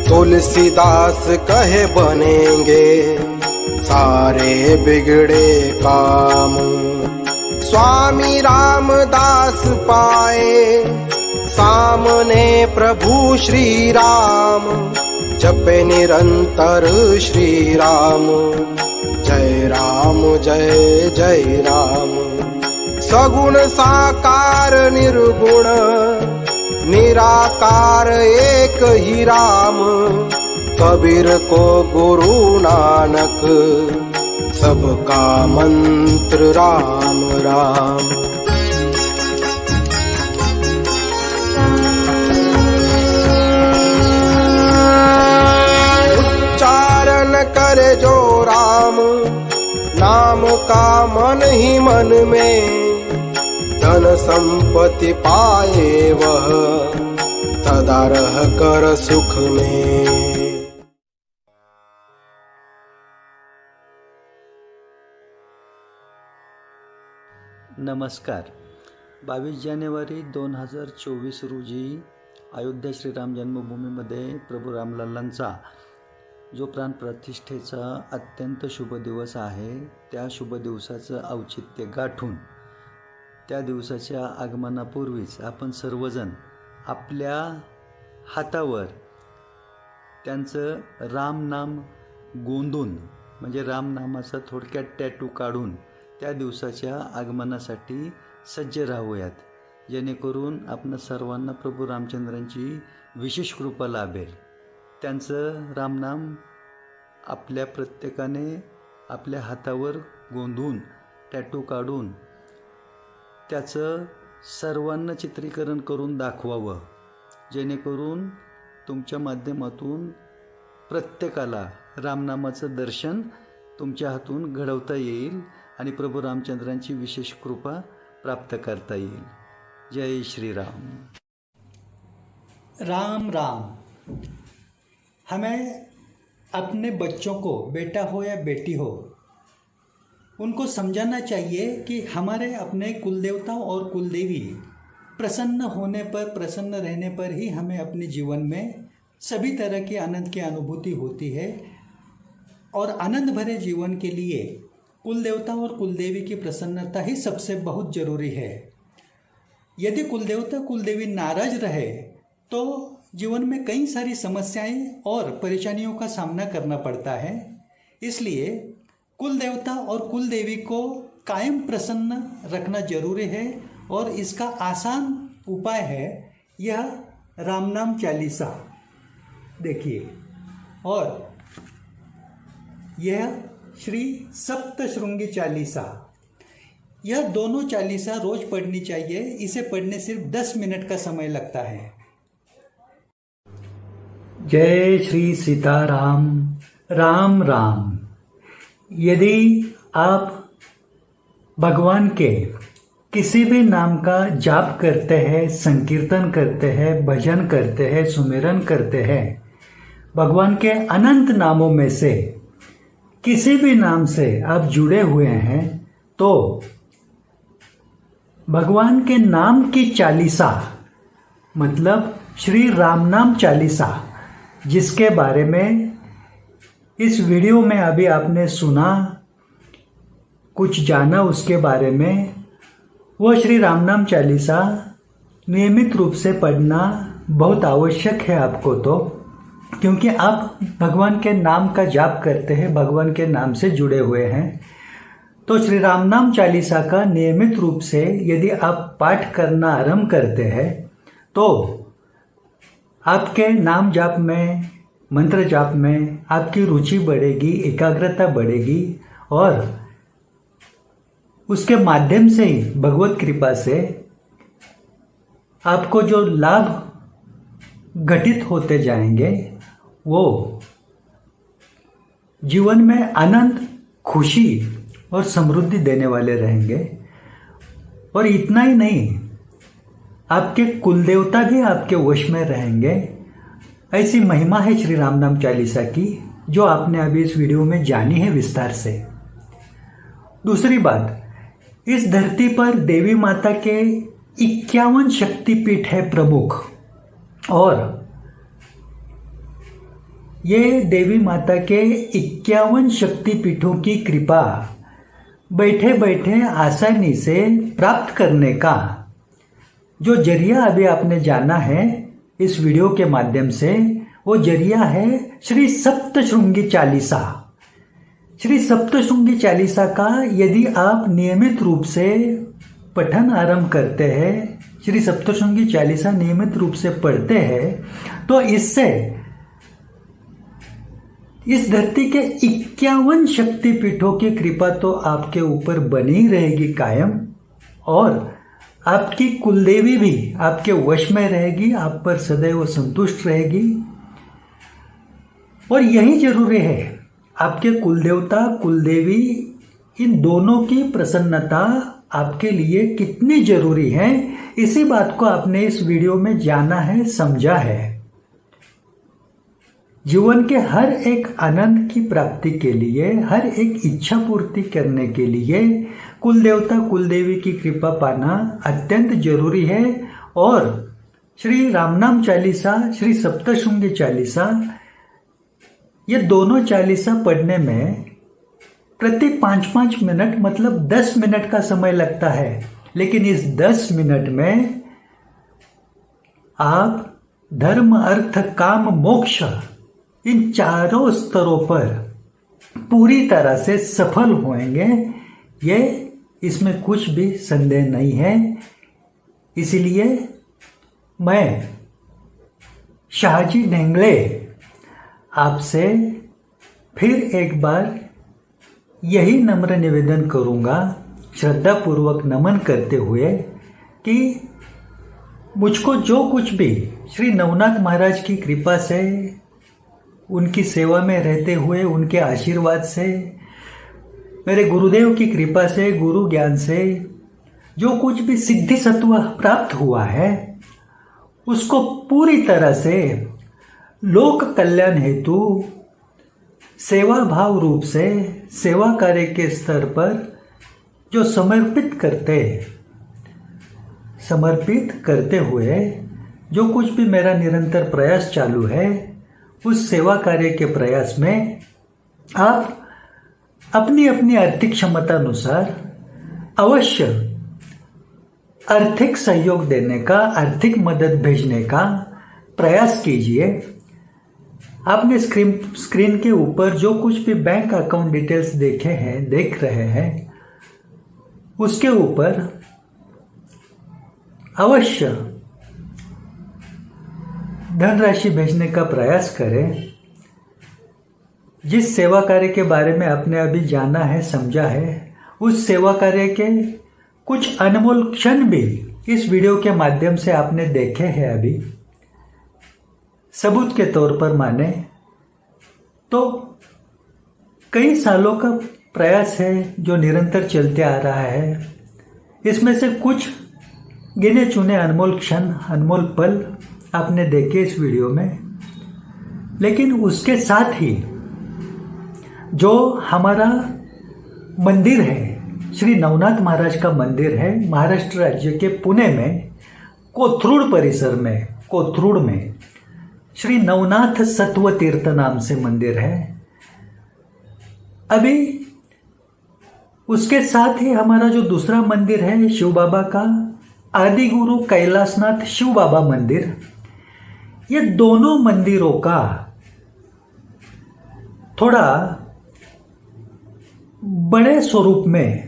तुलसीदास कहे बनेंगे सारे बिगड़े काम। स्वामी रामदास पाए सामने प्रभु श्री राम, जपे निरंतर श्री राम। जय राम जय जय राम। सगुण साकार निर्गुण निराकार एक ही राम, कबीर को गुरु नानक सबका मंत्र राम राम। उच्चारण करे जो राम नाम का मन ही मन में, धन संपत्ति पाए वह सदा रह कर सुख में। नमस्कार। 22 जानेवारी 2024 रोजी अयोध्या श्रीराम जन्मभूमीमध्ये प्रभू रामलल्लांचा जो प्राणप्रतिष्ठेचा अत्यंत शुभ दिवस आहे, त्या शुभ दिवसाचं औचित्य गाठून त्या दिवसाच्या आगमनापूर्वीच आपण सर्वजण आपल्या हातावर त्यांचं रामनाम गोंदून, म्हणजे रामनामाचा थोडक्यात टॅटू काढून त्या दिवसाच्या आगमनासाठी सज्ज राहूयात, जेणेकरून आपणा सर्वांना प्रभू रामचंद्रांची विशेष कृपा लाभेल। त्यांचं रामनाम आपल्या प्रत्येकाने आपल्या हातावर गोंधून टॅटू काढून त्याचं सर्वांना चित्रीकरण करून दाखवावं, जेणेकरून तुमच्या माध्यमातून प्रत्येकाला रामनामाचं दर्शन तुमच्या हातून घडवता येईल आणि प्रभू रामचंद्रांची विशेष कृपा प्राप्त करता येईल। जय श्री राम। राम राम। हमें अपने बच्चों को, बेटा हो या बेटी हो, उनको समझाना चाहिए कि हमारे अपने कुलदेवताओं और कुलदेवी प्रसन्न होने पर, प्रसन्न रहने पर ही हमें अपने जीवन में सभी तरह की आनंद की अनुभूति होती है। और आनंद भरे जीवन के लिए कुलदेवता और कुलदेवी की प्रसन्नता ही सबसे बहुत ज़रूरी है। यदि कुलदेवता कुलदेवी नाराज रहे तो जीवन में कई सारी समस्याएं और परेशानियों का सामना करना पड़ता है। इसलिए कुलदेवता और कुलदेवी को कायम प्रसन्न रखना जरूरी है और इसका आसान उपाय है यह रामनाम चालीसा। देखिए, और यह श्री सप्तशृंगी चालीसा, यह दोनों चालीसा रोज पढ़नी चाहिए। इसे पढ़ने सिर्फ 10 मिनट का समय लगता है। जय श्री सीताराम। राम राम। यदि आप भगवान के किसी भी नाम का जाप करते हैं, संकीर्तन करते हैं, भजन करते हैं, सुमिरन करते हैं, भगवान के अनंत नामों में से किसी भी नाम से आप जुड़े हुए हैं, तो भगवान के नाम की चालीसा, मतलब श्री राम नाम चालीसा, जिसके बारे में इस वीडियो में अभी आपने सुना, कुछ जाना उसके बारे में, वह श्री राम नाम चालीसा नियमित रूप से पढ़ना बहुत आवश्यक है आपको, तो क्योंकि आप भगवान के नाम का जाप करते हैं, भगवान के नाम से जुड़े हुए हैं। तो श्री राम नाम चालीसा का नियमित रूप से यदि आप पाठ करना आरंभ करते हैं तो आपके नाम जाप में, मंत्र जाप में आपकी रुचि बढ़ेगी, एकाग्रता बढ़ेगी और उसके माध्यम से ही भगवत कृपा से आपको जो लाभ घटित होते जाएंगे वो जीवन में आनंद, खुशी और समृद्धि देने वाले रहेंगे। और इतना ही नहीं, आपके कुलदेवता भी आपके वश में रहेंगे। ऐसी महिमा है श्री राम नाम चालीसा की जो आपने अभी इस वीडियो में जानी है विस्तार से। दूसरी बात, इस धरती पर देवी माता के 51 शक्तिपीठ है प्रमुख, और ये देवी माता के 51 शक्तिपीठों की कृपा बैठे बैठे आसानी से प्राप्त करने का जो जरिया अभी आपने जाना है इस वीडियो के माध्यम से, वो जरिया है श्री सप्तशृंगी चालीसा। श्री सप्तशृंगी चालीसा का यदि आप नियमित रूप से पठन आरंभ करते हैं, श्री सप्तशृंगी चालीसा नियमित रूप से पढ़ते हैं, तो इससे इस धरती के 51 शक्तिपीठों की कृपा तो आपके ऊपर बनी रहेगी कायम, और आपकी कुलदेवी भी आपके वश में रहेगी, आप पर सदैव संतुष्ट रहेगी। और यही जरूरी है, आपके कुलदेवता, कुलदेवी, इन दोनों की प्रसन्नता आपके लिए कितनी जरूरी है, इसी बात को आपने इस वीडियो में जाना है, समझा है। जीवन के हर एक आनंद की प्राप्ति के लिए, हर एक इच्छा पूर्ति करने के लिए कुलदेवता, कुलदेवी की कृपा पाना अत्यंत जरूरी है। और श्री रामनाम चालीसा, श्री सप्तशृंगी चालीसा, ये दोनों चालीसा पढ़ने में प्रति 5-5 मिनट मतलब 10 मिनट का समय लगता है, लेकिन इस 10 मिनट में आप धर्म, अर्थ, काम, मोक्ष, इन चारों स्तरों पर पूरी तरह से सफल होंगे, ये इसमें कुछ भी संदेह नहीं है। इसलिए मैं शाहजी ढेंगले आपसे फिर एक बार यही नम्र निवेदन करूंगा, श्रद्धापूर्वक नमन करते हुए, कि मुझको जो कुछ भी श्री नवनाथ महाराज की कृपा से, उनकी सेवा में रहते हुए उनके आशीर्वाद से, मेरे गुरुदेव की कृपा से, गुरु ज्ञान से जो कुछ भी सिद्धि सत्व प्राप्त हुआ है, उसको पूरी तरह से लोक कल्याण हेतु सेवा भाव रूप से, सेवा कार्य के स्तर पर जो समर्पित करते हुए जो कुछ भी मेरा निरंतर प्रयास चालू है, उस सेवा कार्य के प्रयास में आप अपनी अपनी आर्थिक क्षमता अनुसार अवश्य आर्थिक सहयोग देने का, आर्थिक मदद भेजने का प्रयास कीजिए। आपने स्क्रीन के ऊपर जो कुछ भी बैंक अकाउंट डिटेल्स देख रहे हैं, उसके ऊपर अवश्य धनराशि भेजने का प्रयास करें। जिस सेवा कार्य के बारे में आपने अभी जाना है, समझा है, उस सेवा कार्य के कुछ अनमोल क्षण भी इस वीडियो के माध्यम से आपने देखे हैं। अभी सबूत के तौर पर माने तो कई सालों का प्रयास है जो निरंतर चलते आ रहा है। इसमें से कुछ गिने चुने अनमोल क्षण, अनमोल पल आपने देखे इस वीडियो में, लेकिन उसके साथ ही जो हमारा मंदिर है, श्री नवनाथ महाराज का मंदिर है, महाराष्ट्र राज्य के पुणे में कोथरूड परिसर में, कोथरूड में श्री नवनाथ सत्व तीर्थ नाम से मंदिर है। अभी उसके साथ ही हमारा जो दूसरा मंदिर है शिव बाबा का, आदि गुरु कैलाशनाथ शिव बाबा मंदिर, ये दोनों मंदिरों का थोड़ा बड़े स्वरूप में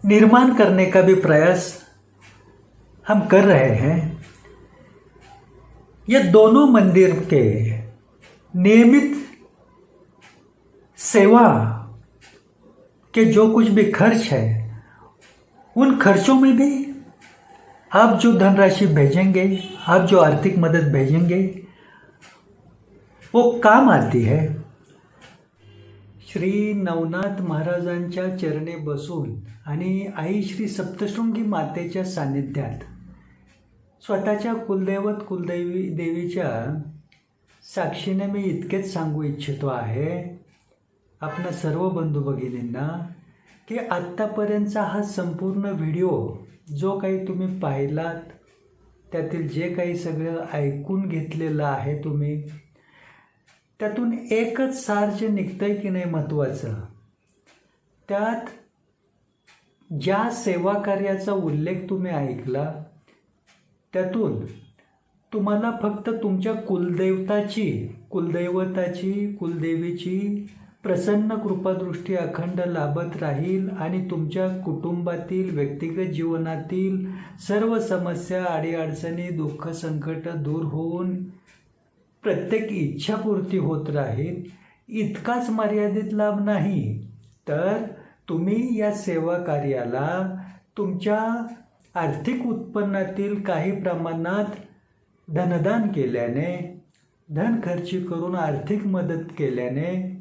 निर्माण करने का भी प्रयास हम कर रहे हैं। ये दोनों मंदिर के नियमित सेवा के जो कुछ भी खर्च है, उन खर्चों में भी आप जो धनराशि भेजेंगे, आप जो आर्थिक मदद भेजेंगे, वो काम आती है। श्री नवनाथ महाराजांच्या चरणी बसून आणि आई श्री सप्तशृंगी मातेच्या सान्निध्यात स्वतःच्या कुलदैवत देवीच्या साक्षीने मी इतकेच सांगू इच्छितो आहे आपणा सर्व बंधू भगिनींना की आत्तापर्यंतचा हा संपूर्ण व्हिडिओ जो काही तुम्ही पाहिलात, त्यातील जे काही सगळं ऐकून घेतलेलं आहे तुम्ही, त्यातून एकच सार जे निघतंय की नाही महत्त्वाचं, त्यात ज्या सेवा कार्याचा उल्लेख तुम्ही ऐकला त्यातून तुम्हाला फक्त तुमच्या कुलदेवीची प्रसन्न कृपादृष्टी अखंड लाभत राहील आणि तुमच्या कुटुंबातील व्यक्तिगत जीवनातील सर्व समस्या, अडीअडचणी, दुःख, संकट दूर होऊन प्रत्येक इच्छापूर्ती होत राहील, इतकाच मर्यादित लाभ नाही, तर तुम्ही या सेवा कार्याला तुमच्या आर्थिक उत्पन्नातील काही प्रमाणात धनदान केल्याने, धन खर्ची करून आर्थिक मदत केल्याने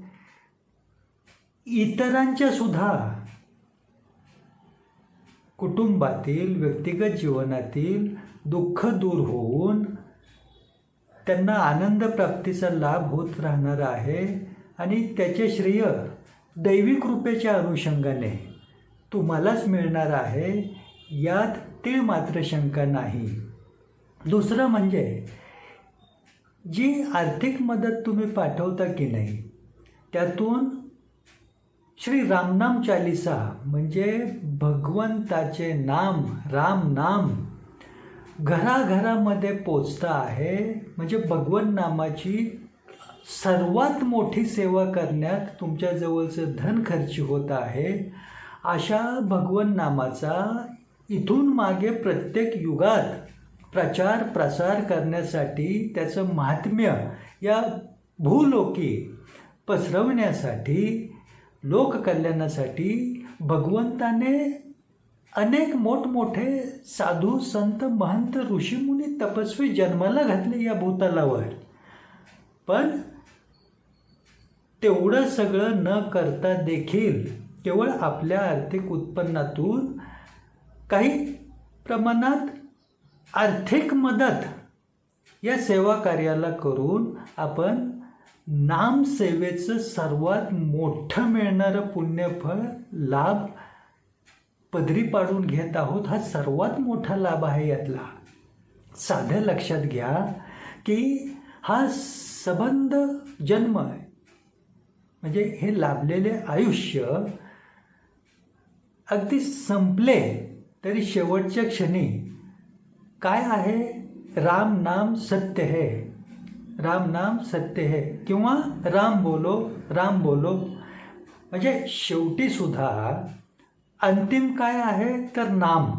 इतरांच्या सुद्धा कुटुंबातील व्यक्तिगत जीवनातील दुःख दूर होऊन त्यांना आनंद प्राप्तीचा लाभ होत राहणार आहे आणि त्याचे श्रेय दैवी कृपेच्या अनुषंगाने तुम्हालाच मिळणार आहे, यात तीळ मात्र शंका नाही। दुसरं म्हणजे जी आर्थिक मदत तुम्ही पाठवता की नाही, त्यातून श्री रामनाम चालीसा म्हणजे भगवंताचे नाम, राम नाम घराघरामध्ये पोचता आहे। म्हणजे भगवन नामाची सर्वात मोठी सेवा करण्यात तुमच्या जवळचं धन खर्च होत आहे। अशा भगवन नामाचा इथून मागे प्रत्येक युगात प्रचार प्रसार करण्यासाठी, त्याचं महात्म्य या भूलोकी पसरवण्यासाठी, लोककल्याणासाठी भगवंताने अनेक मोठमोठे साधू, संत, महंत, ऋषीमुनी, तपस्वी जन्माला घातले या भूतलावर। पण तेवढं सगळं न करता देखील केवळ आपल्या आर्थिक उत्पन्नातून काही प्रमाणात आर्थिक मदत या सेवा कार्याला करून आपण नामसेवेचं सर्वात मोठं मिळणारं पुण्यफळ लाभ पदरी पाडून घेत आहोत। हा सर्वात मोठा लाभ आहे यातला। साधं लक्षात घ्या की हा संबंध जन्म म्हणजे हे लाभलेले आयुष्य अगदी संपले तरी शेवटच्या क्षणी काय आहे, राम नाम सत्य है, राम नाम सत्य है किंवा राम बोलो, म्हणजे शेवटी सुद्धा अंतिम काय आहे तर नाम।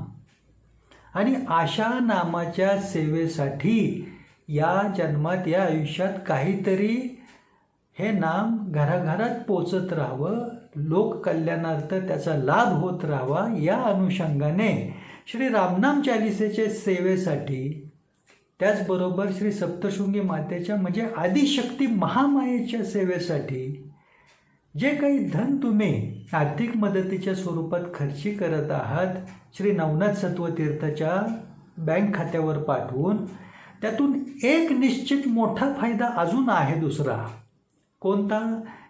आणि अशा नामाच्या सेवेसाठी या जन्मात, या आयुष्यात काहीतरी हे नाम घराघरात पोचत राहावं, लोककल्याणार्थ त्याचा लाभ होत राहावा, या अनुषंगाने श्री रामनाम चालिसेच्या सेवेसाठी, त्याचबरोबर श्री सप्तशृंगी मातेच्या म्हणजे आदिशक्ती महामायेच्या सेवेसाठी जे काही धन तुम्ही आर्थिक मदतीच्या स्वरूपात खर्ची करत आहात, श्री नवनाथ सत्वतीर्थाच्या बँक खात्यावर पाठवून, त्यातून एक निश्चित मोठा फायदा अजून आहे दुसरा। कोणता?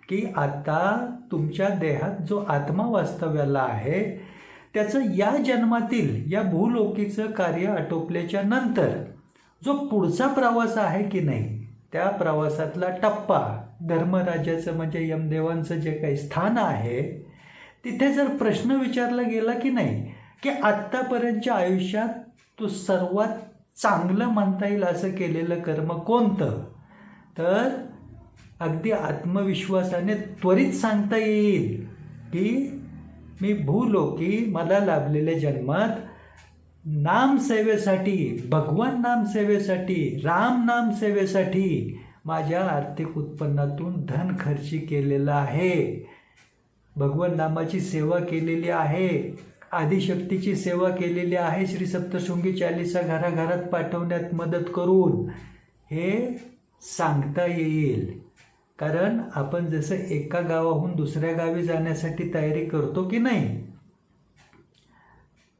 की आता तुमच्या देहात जो आत्मा वास्तव्याला आहे त्याचं या जन्मातील या भूलोकीचं कार्य आटोपल्याच्या नंतर जो पुढचा प्रवास आहे की नाही, त्या प्रवासातला टप्पा धर्मराजाचं म्हणजे यमदेवांचं जे काही स्थान आहे, तिथे जर प्रश्न विचारला गेला की नाही की आत्तापर्यंतच्या आयुष्यात तो सर्वात चांगलं म्हणता येईल असं केलेलं कर्म कोणतं, तर अगदी आत्मविश्वासाने त्वरित सांगता येईल की मी भूलोकी मला लाभलेल्या जन्मात नामसेवेसाठी, भगवान नामसेवेसाठी, राम नामसेवेसाठी माझ्या आर्थिक उत्पन्नातून धन खर्ची केलेलं आहे, भगवान नामाची सेवा केलेली आहे, आदिशक्तीची सेवा केलेली आहे, श्री सप्तशृंगी चालीसा घराघरात पाठवण्यात मदत करून हे सांगता येईल. कारण आपण जसं एका गावाहून दुसऱ्या गावी जाण्यासाठी तयारी करतो की नाही,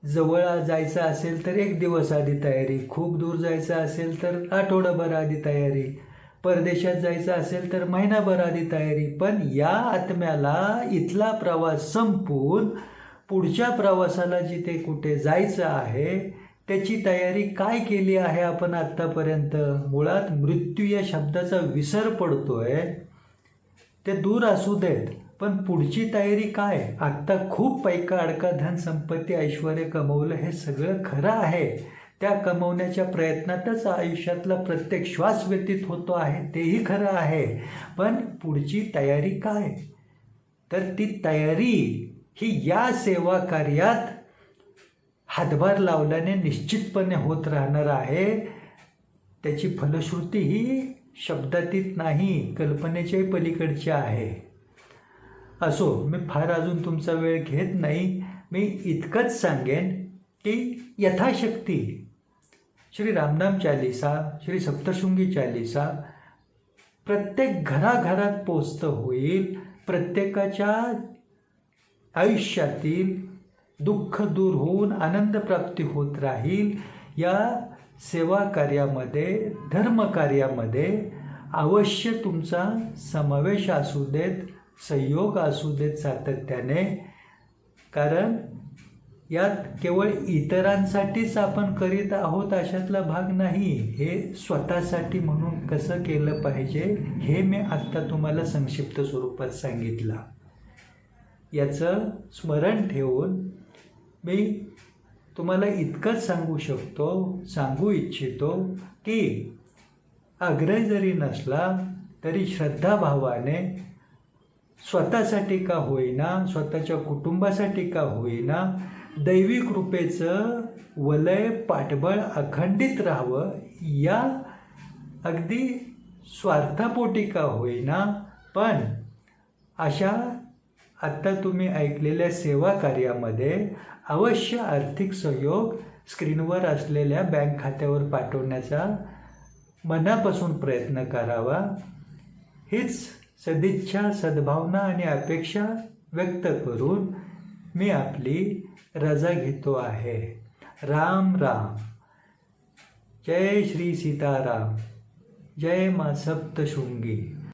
जवळ जायचं असेल तर 1 दिवस आधी तयारी, खूप दूर जायचं असेल तर आठवडाभर आधी तयारी, परदेशात जायचं असेल तर महिनाभर आधी तयारी. पण या आत्म्याला इथला प्रवास संपवून पुढच्या प्रवासाला जिथे कुठे जायचं आहे त्याची तयारी काय केली आहे आपण आत्तापर्यंत. मुळात मृत्यू या शब्दाचा विसर पडतोय, ते दूर असू देत, पण पुढची तयारी काय. आत्ता खूप पैका अडका धन संपत्ती ऐश्वर कमवलं हे सगळं खरं आहे, त्या कमवण्याच्या प्रयत्नातच आयुष्यातला प्रत्येक श्वास व्यतीत होतो आहे, तेही खरं आहे. पण पुढची तयारी काय, तर ती तयारी ही या सेवा कार्यात हातभार लावल्याने निश्चितपणे होत राहणार आहे. त्याची फलश्रुती ही शब्दातीत नाही, कल्पनेच्याही पलीकडची आहे. असो, मी फार अजून तुमचा वेळ घेत नाही. मी इतकंच सांगेन की यथाशक्ती श्री रामनाम चालीसा, श्री सप्तशृंगी चालीसा प्रत्येक घराघरात पोचतं होईल, प्रत्येकाच्या आयुष्यातील दुःख दूर होऊन आनंद प्राप्ती होत राहील. या सेवा कार्यामध्ये, धर्म कार्यामध्ये अवश्य तुमचा समावेश असू देत, सहयोग असू देत सातत्याने. कारण यात केवळ इतरांसाठीच आपण करीत आहोत अशातला भाग नाही. हे स्वतःसाठी म्हणून कसं केलं पाहिजे हे मी आत्ता तुम्हाला संक्षिप्त स्वरूपात सांगितलं. याचं स्मरण ठेवून मी तुम्हाला इतकंच सांगू इच्छितो की आग्रह जरी नसला तरी श्रद्धाभावाने स्वतःसाठी का होईना, स्वतःच्या कुटुंबासाठी का होईना, दैवी कृपेचं वलय पाठबळ अखंडित राहावं, या अगदी स्वार्थापोटी का होईना, पण अशा आत्ता तुम्ही ऐकलेल्या सेवा कार्यामध्ये अवश्य आर्थिक सहयोग स्क्रीनवर असलेल्या बँक खात्यावर पाठवण्याचा मनापासून प्रयत्न करावा. हीच सदिच्छा, सद्भावना आणि अपेक्षा व्यक्त करून मी आपली रजा घेतो आहे. राम राम. जय श्री सीताराम. जय मा सप्तशृंगी.